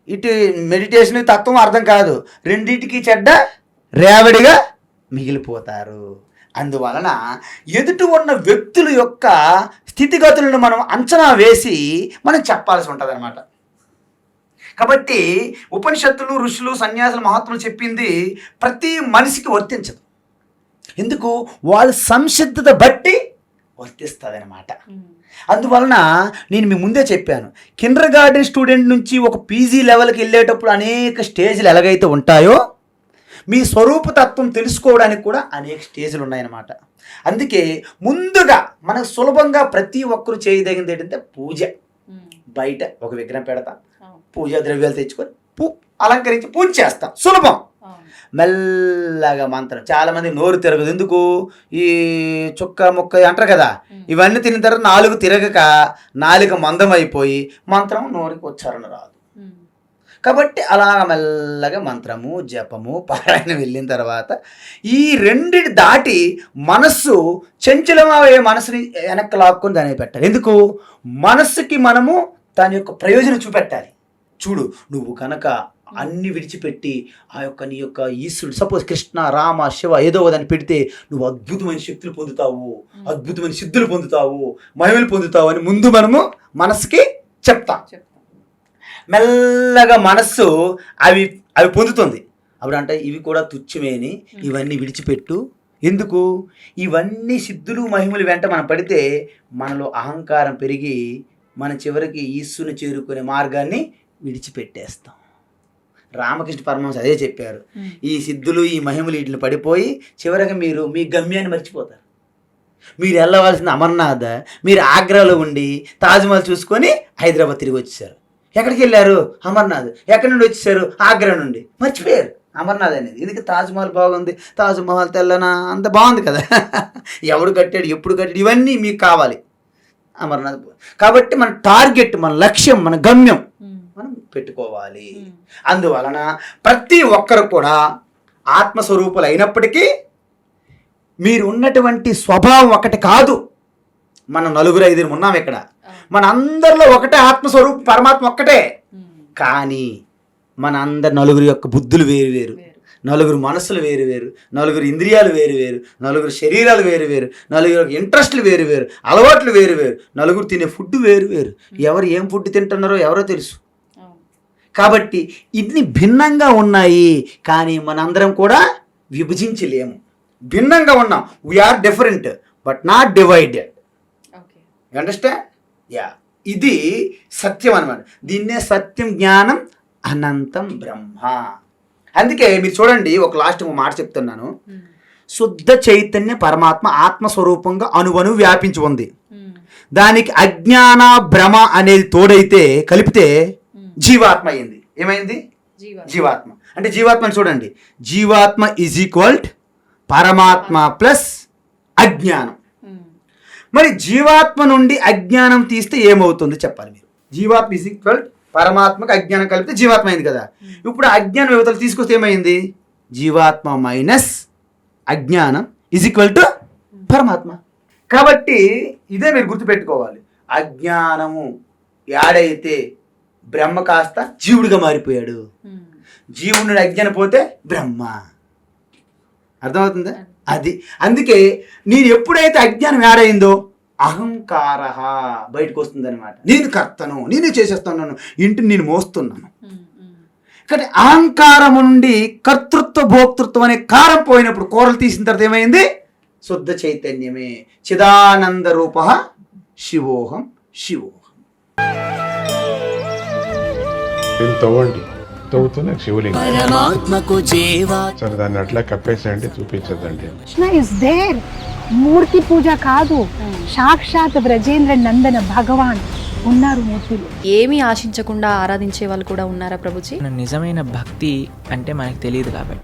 ఇటు మెడిటేషన్ తత్వం అర్థం కాదు, రెండింటికి చెడ్డ రేవడిగా మిగిలిపోతారు. అందువలన ఎదుటి ఉన్న వ్యక్తుల యొక్క స్థితిగతులను మనం అంచనా వేసి మనం చెప్పాల్సి ఉంటుంది అనమాట. కాబట్టి ఉపనిషత్తులు, ఋషులు, సన్యాసులు, మహాత్ములు చెప్పింది ప్రతి మనిషికి వర్తించదు. ఎందుకు? వాళ్ళ సంసిద్ధత బట్టి వర్తిస్తుంది అనమాట. అందువలన నేను మీ ముందే చెప్పాను, కిండర్ గార్డెన్ స్టూడెంట్ నుంచి ఒక పీజీ లెవెల్కి వెళ్ళేటప్పుడు అనేక స్టేజ్లు ఎలాగైతే ఉంటాయో, మీ స్వరూపతత్వం తెలుసుకోవడానికి కూడా అనేక స్టేజ్లు ఉన్నాయన్నమాట. అందుకే ముందుగా మనకు సులభంగా ప్రతి ఒక్కరు చేయదగింది ఏంటంటే పూజ. బయట ఒక విగ్రహం పెడతాం, పూజా ద్రవ్యాలు తెచ్చుకొని అలంకరించి పూజ చేస్తాం, సులభం. మెల్లగా మంత్రం, చాలామంది నోరు తిరగదు. ఎందుకు? ఈ చుక్క ముక్క అంటారు కదా, ఇవన్నీ తిన్న తర్వాత నాలుగు తిరగక నాలుక మందం అయిపోయి మంత్రం నోరుకి ఉచ్చారణ రాదు. కాబట్టి అలా మెల్లగా మంత్రము, జపము, పారాయణ వెళ్ళిన తర్వాత ఈ రెండిటి దాటి మనస్సు చంచలమయ్యే మనసుని వెనక్కి లాక్కొని దాన్ని పెట్టాలి. ఎందుకు? మనస్సుకి మనము దాని యొక్క ప్రయోజనం చూపెట్టాలి. చూడు, నువ్వు కనుక అన్ని విడిచిపెట్టి ఆ యొక్క నీ యొక్క ఈశ్వరుడు, సపోజ్ కృష్ణ, రామ, శివ ఏదో దాన్ని పెడితే నువ్వు అద్భుతమైన శక్తులు పొందుతావు, అద్భుతమైన సిద్ధులు పొందుతావు, మహిమలు పొందుతావు అని ముందు మనము మనసుకి చెప్తాం. మెల్లగా మనస్సు అవి పొందుతుంది. అప్పుడు అంటే ఇవి కూడా తుచ్చమేని, ఇవన్నీ విడిచిపెట్టు. ఎందుకు? ఇవన్నీ సిద్ధులు, మహిమలు వెంట మనం పడితే మనలో అహంకారం పెరిగి మన చివరికి ఈశ్వరుని చేరుకునే మార్గాన్ని విడిచిపెట్టేస్తాం. రామకృష్ణ పరమహంస అదే చెప్పారు, ఈ సిద్ధులు, ఈ మహిమలు వీటిని పడిపోయి చివరికి మీరు మీ గమ్యాన్ని మర్చిపోతారు. మీరు వెళ్ళవలసిన అమర్నాథ్, మీరు ఆగ్రాలో ఉండి తాజ్మహల్ చూసుకొని హైదరాబాద్ తిరిగి వచ్చేసారు. ఎక్కడికి వెళ్ళారు? అమర్నాథ్. ఎక్కడి నుండి వచ్చేసారు? ఆగ్రా నుండి. మర్చిపోయారు అమర్నాథ్ అనేది. ఎందుకు? తాజ్మహల్ బాగుంది, తాజ్మహల్ తెల్లనా అంత బాగుంది కదా, ఎవడు కట్టాడు, ఎప్పుడు కట్టాడు, ఇవన్నీ మీకు కావాలి. అమర్నాథ్. కాబట్టి మన టార్గెట్, మన లక్ష్యం, మన గమ్యం మనం పెట్టుకోవాలి. అందువలన ప్రతి ఒక్కరు కూడా ఆత్మస్వరూపులు అయినప్పటికీ మీరు ఉన్నటువంటి స్వభావం ఒకటి కాదు. మనం 4-5 ఉన్నాం ఇక్కడ. మన అందరిలో ఒకటే ఆత్మస్వరూపం, పరమాత్మ ఒక్కటే. కానీ మన అందరి నలుగురు యొక్క బుద్ధులు వేరు వేరు, నలుగురు మనసులు వేరు వేరు, నలుగురు ఇంద్రియాలు వేరు వేరు, నలుగురు శరీరాలు వేరు వేరు, నలుగురు ఇంట్రెస్ట్లు వేరు వేరు, అలవాట్లు వేరు వేరు, నలుగురు తినే ఫుడ్ వేరు వేరు. ఎవరు ఏం ఫుడ్ తింటున్నారో ఎవరో తెలుసు. కాబట్టి ఇన్ని భిన్నంగా ఉన్నాయి, కానీ మనందరం కూడా విభజించలేము. భిన్నంగా ఉన్నాం. We are different but not divided. You understand? Yeah, ఇది సత్యం అన్నమాట. దీన్నే సత్యం, జ్ఞానం, అనంతం బ్రహ్మ. అందుకే మీరు చూడండి, ఒక లాస్ట్ మాట చెప్తున్నాను. శుద్ధ చైతన్య పరమాత్మ ఆత్మస్వరూపంగా అణువణు వ్యాపించి ఉంది. దానికి అజ్ఞాన భ్రమ అనేది తోడైతే కలిపితే జీవాత్మ అయింది. ఏమైంది? జీవాత్మ. అంటే జీవాత్మని చూడండి, జీవాత్మ ఈజ్ ఈక్వల్ పరమాత్మ ప్లస్ అజ్ఞానం. మరి జీవాత్మ నుండి అజ్ఞానం తీస్తే ఏమవుతుంది చెప్పాలి మీరు. జీవాత్మ ఈజ్ ఈక్వల్ పరమాత్మకు అజ్ఞానం కలిపితే జీవాత్మ అయింది కదా. ఇప్పుడు అజ్ఞానం యువతలు తీసుకొస్తే ఏమైంది? జీవాత్మ మైనస్ అజ్ఞానం ఈజ్ ఈక్వల్ టు పరమాత్మ. కాబట్టి ఇదే మీరు గుర్తుపెట్టుకోవాలి. అజ్ఞానము యాడైతే బ్రహ్మ కాస్త జీవుడిగా మారిపోయాడు. జీవుడి నుండి అజ్ఞానం పోతే బ్రహ్మ. అర్థమవుతుందా? అది అందుకే నేను ఎప్పుడైతే అజ్ఞానం యాడైందో అహంకార బయటకు వస్తుంది అనమాట. నేను కర్తను, నేనే చేసేస్తున్నాను, ఇంటిని నేను మోస్తున్నాను. కానీ అహంకారం నుండి కర్తృత్వ భోక్తృత్వం అనే కారం పోయినప్పుడు, కూరలు తీసిన తర్వాత ఏమైంది? శుద్ధ చైతన్యమే. చిదానంద రూప శివోహం శివోహం. దీన్ని తవ్వండి, తవ్వుతూనే శివలింగం. సరే, దాన్ని అట్లా కప్పేసేయండి, చూపించదండి. Krishna is there. మూర్తి పూజ కాదు, సాక్షాత్ బ్రజేంద్ర నందన భగవాన్ ఉన్నారు మూర్తిలో. ఏమీ ఆశించకుండా ఆరాధించే వాళ్ళు కూడా ఉన్నారా ప్రభుజీ? నిజమైన భక్తి అంటే మనకు తెలియదు కాబట్టి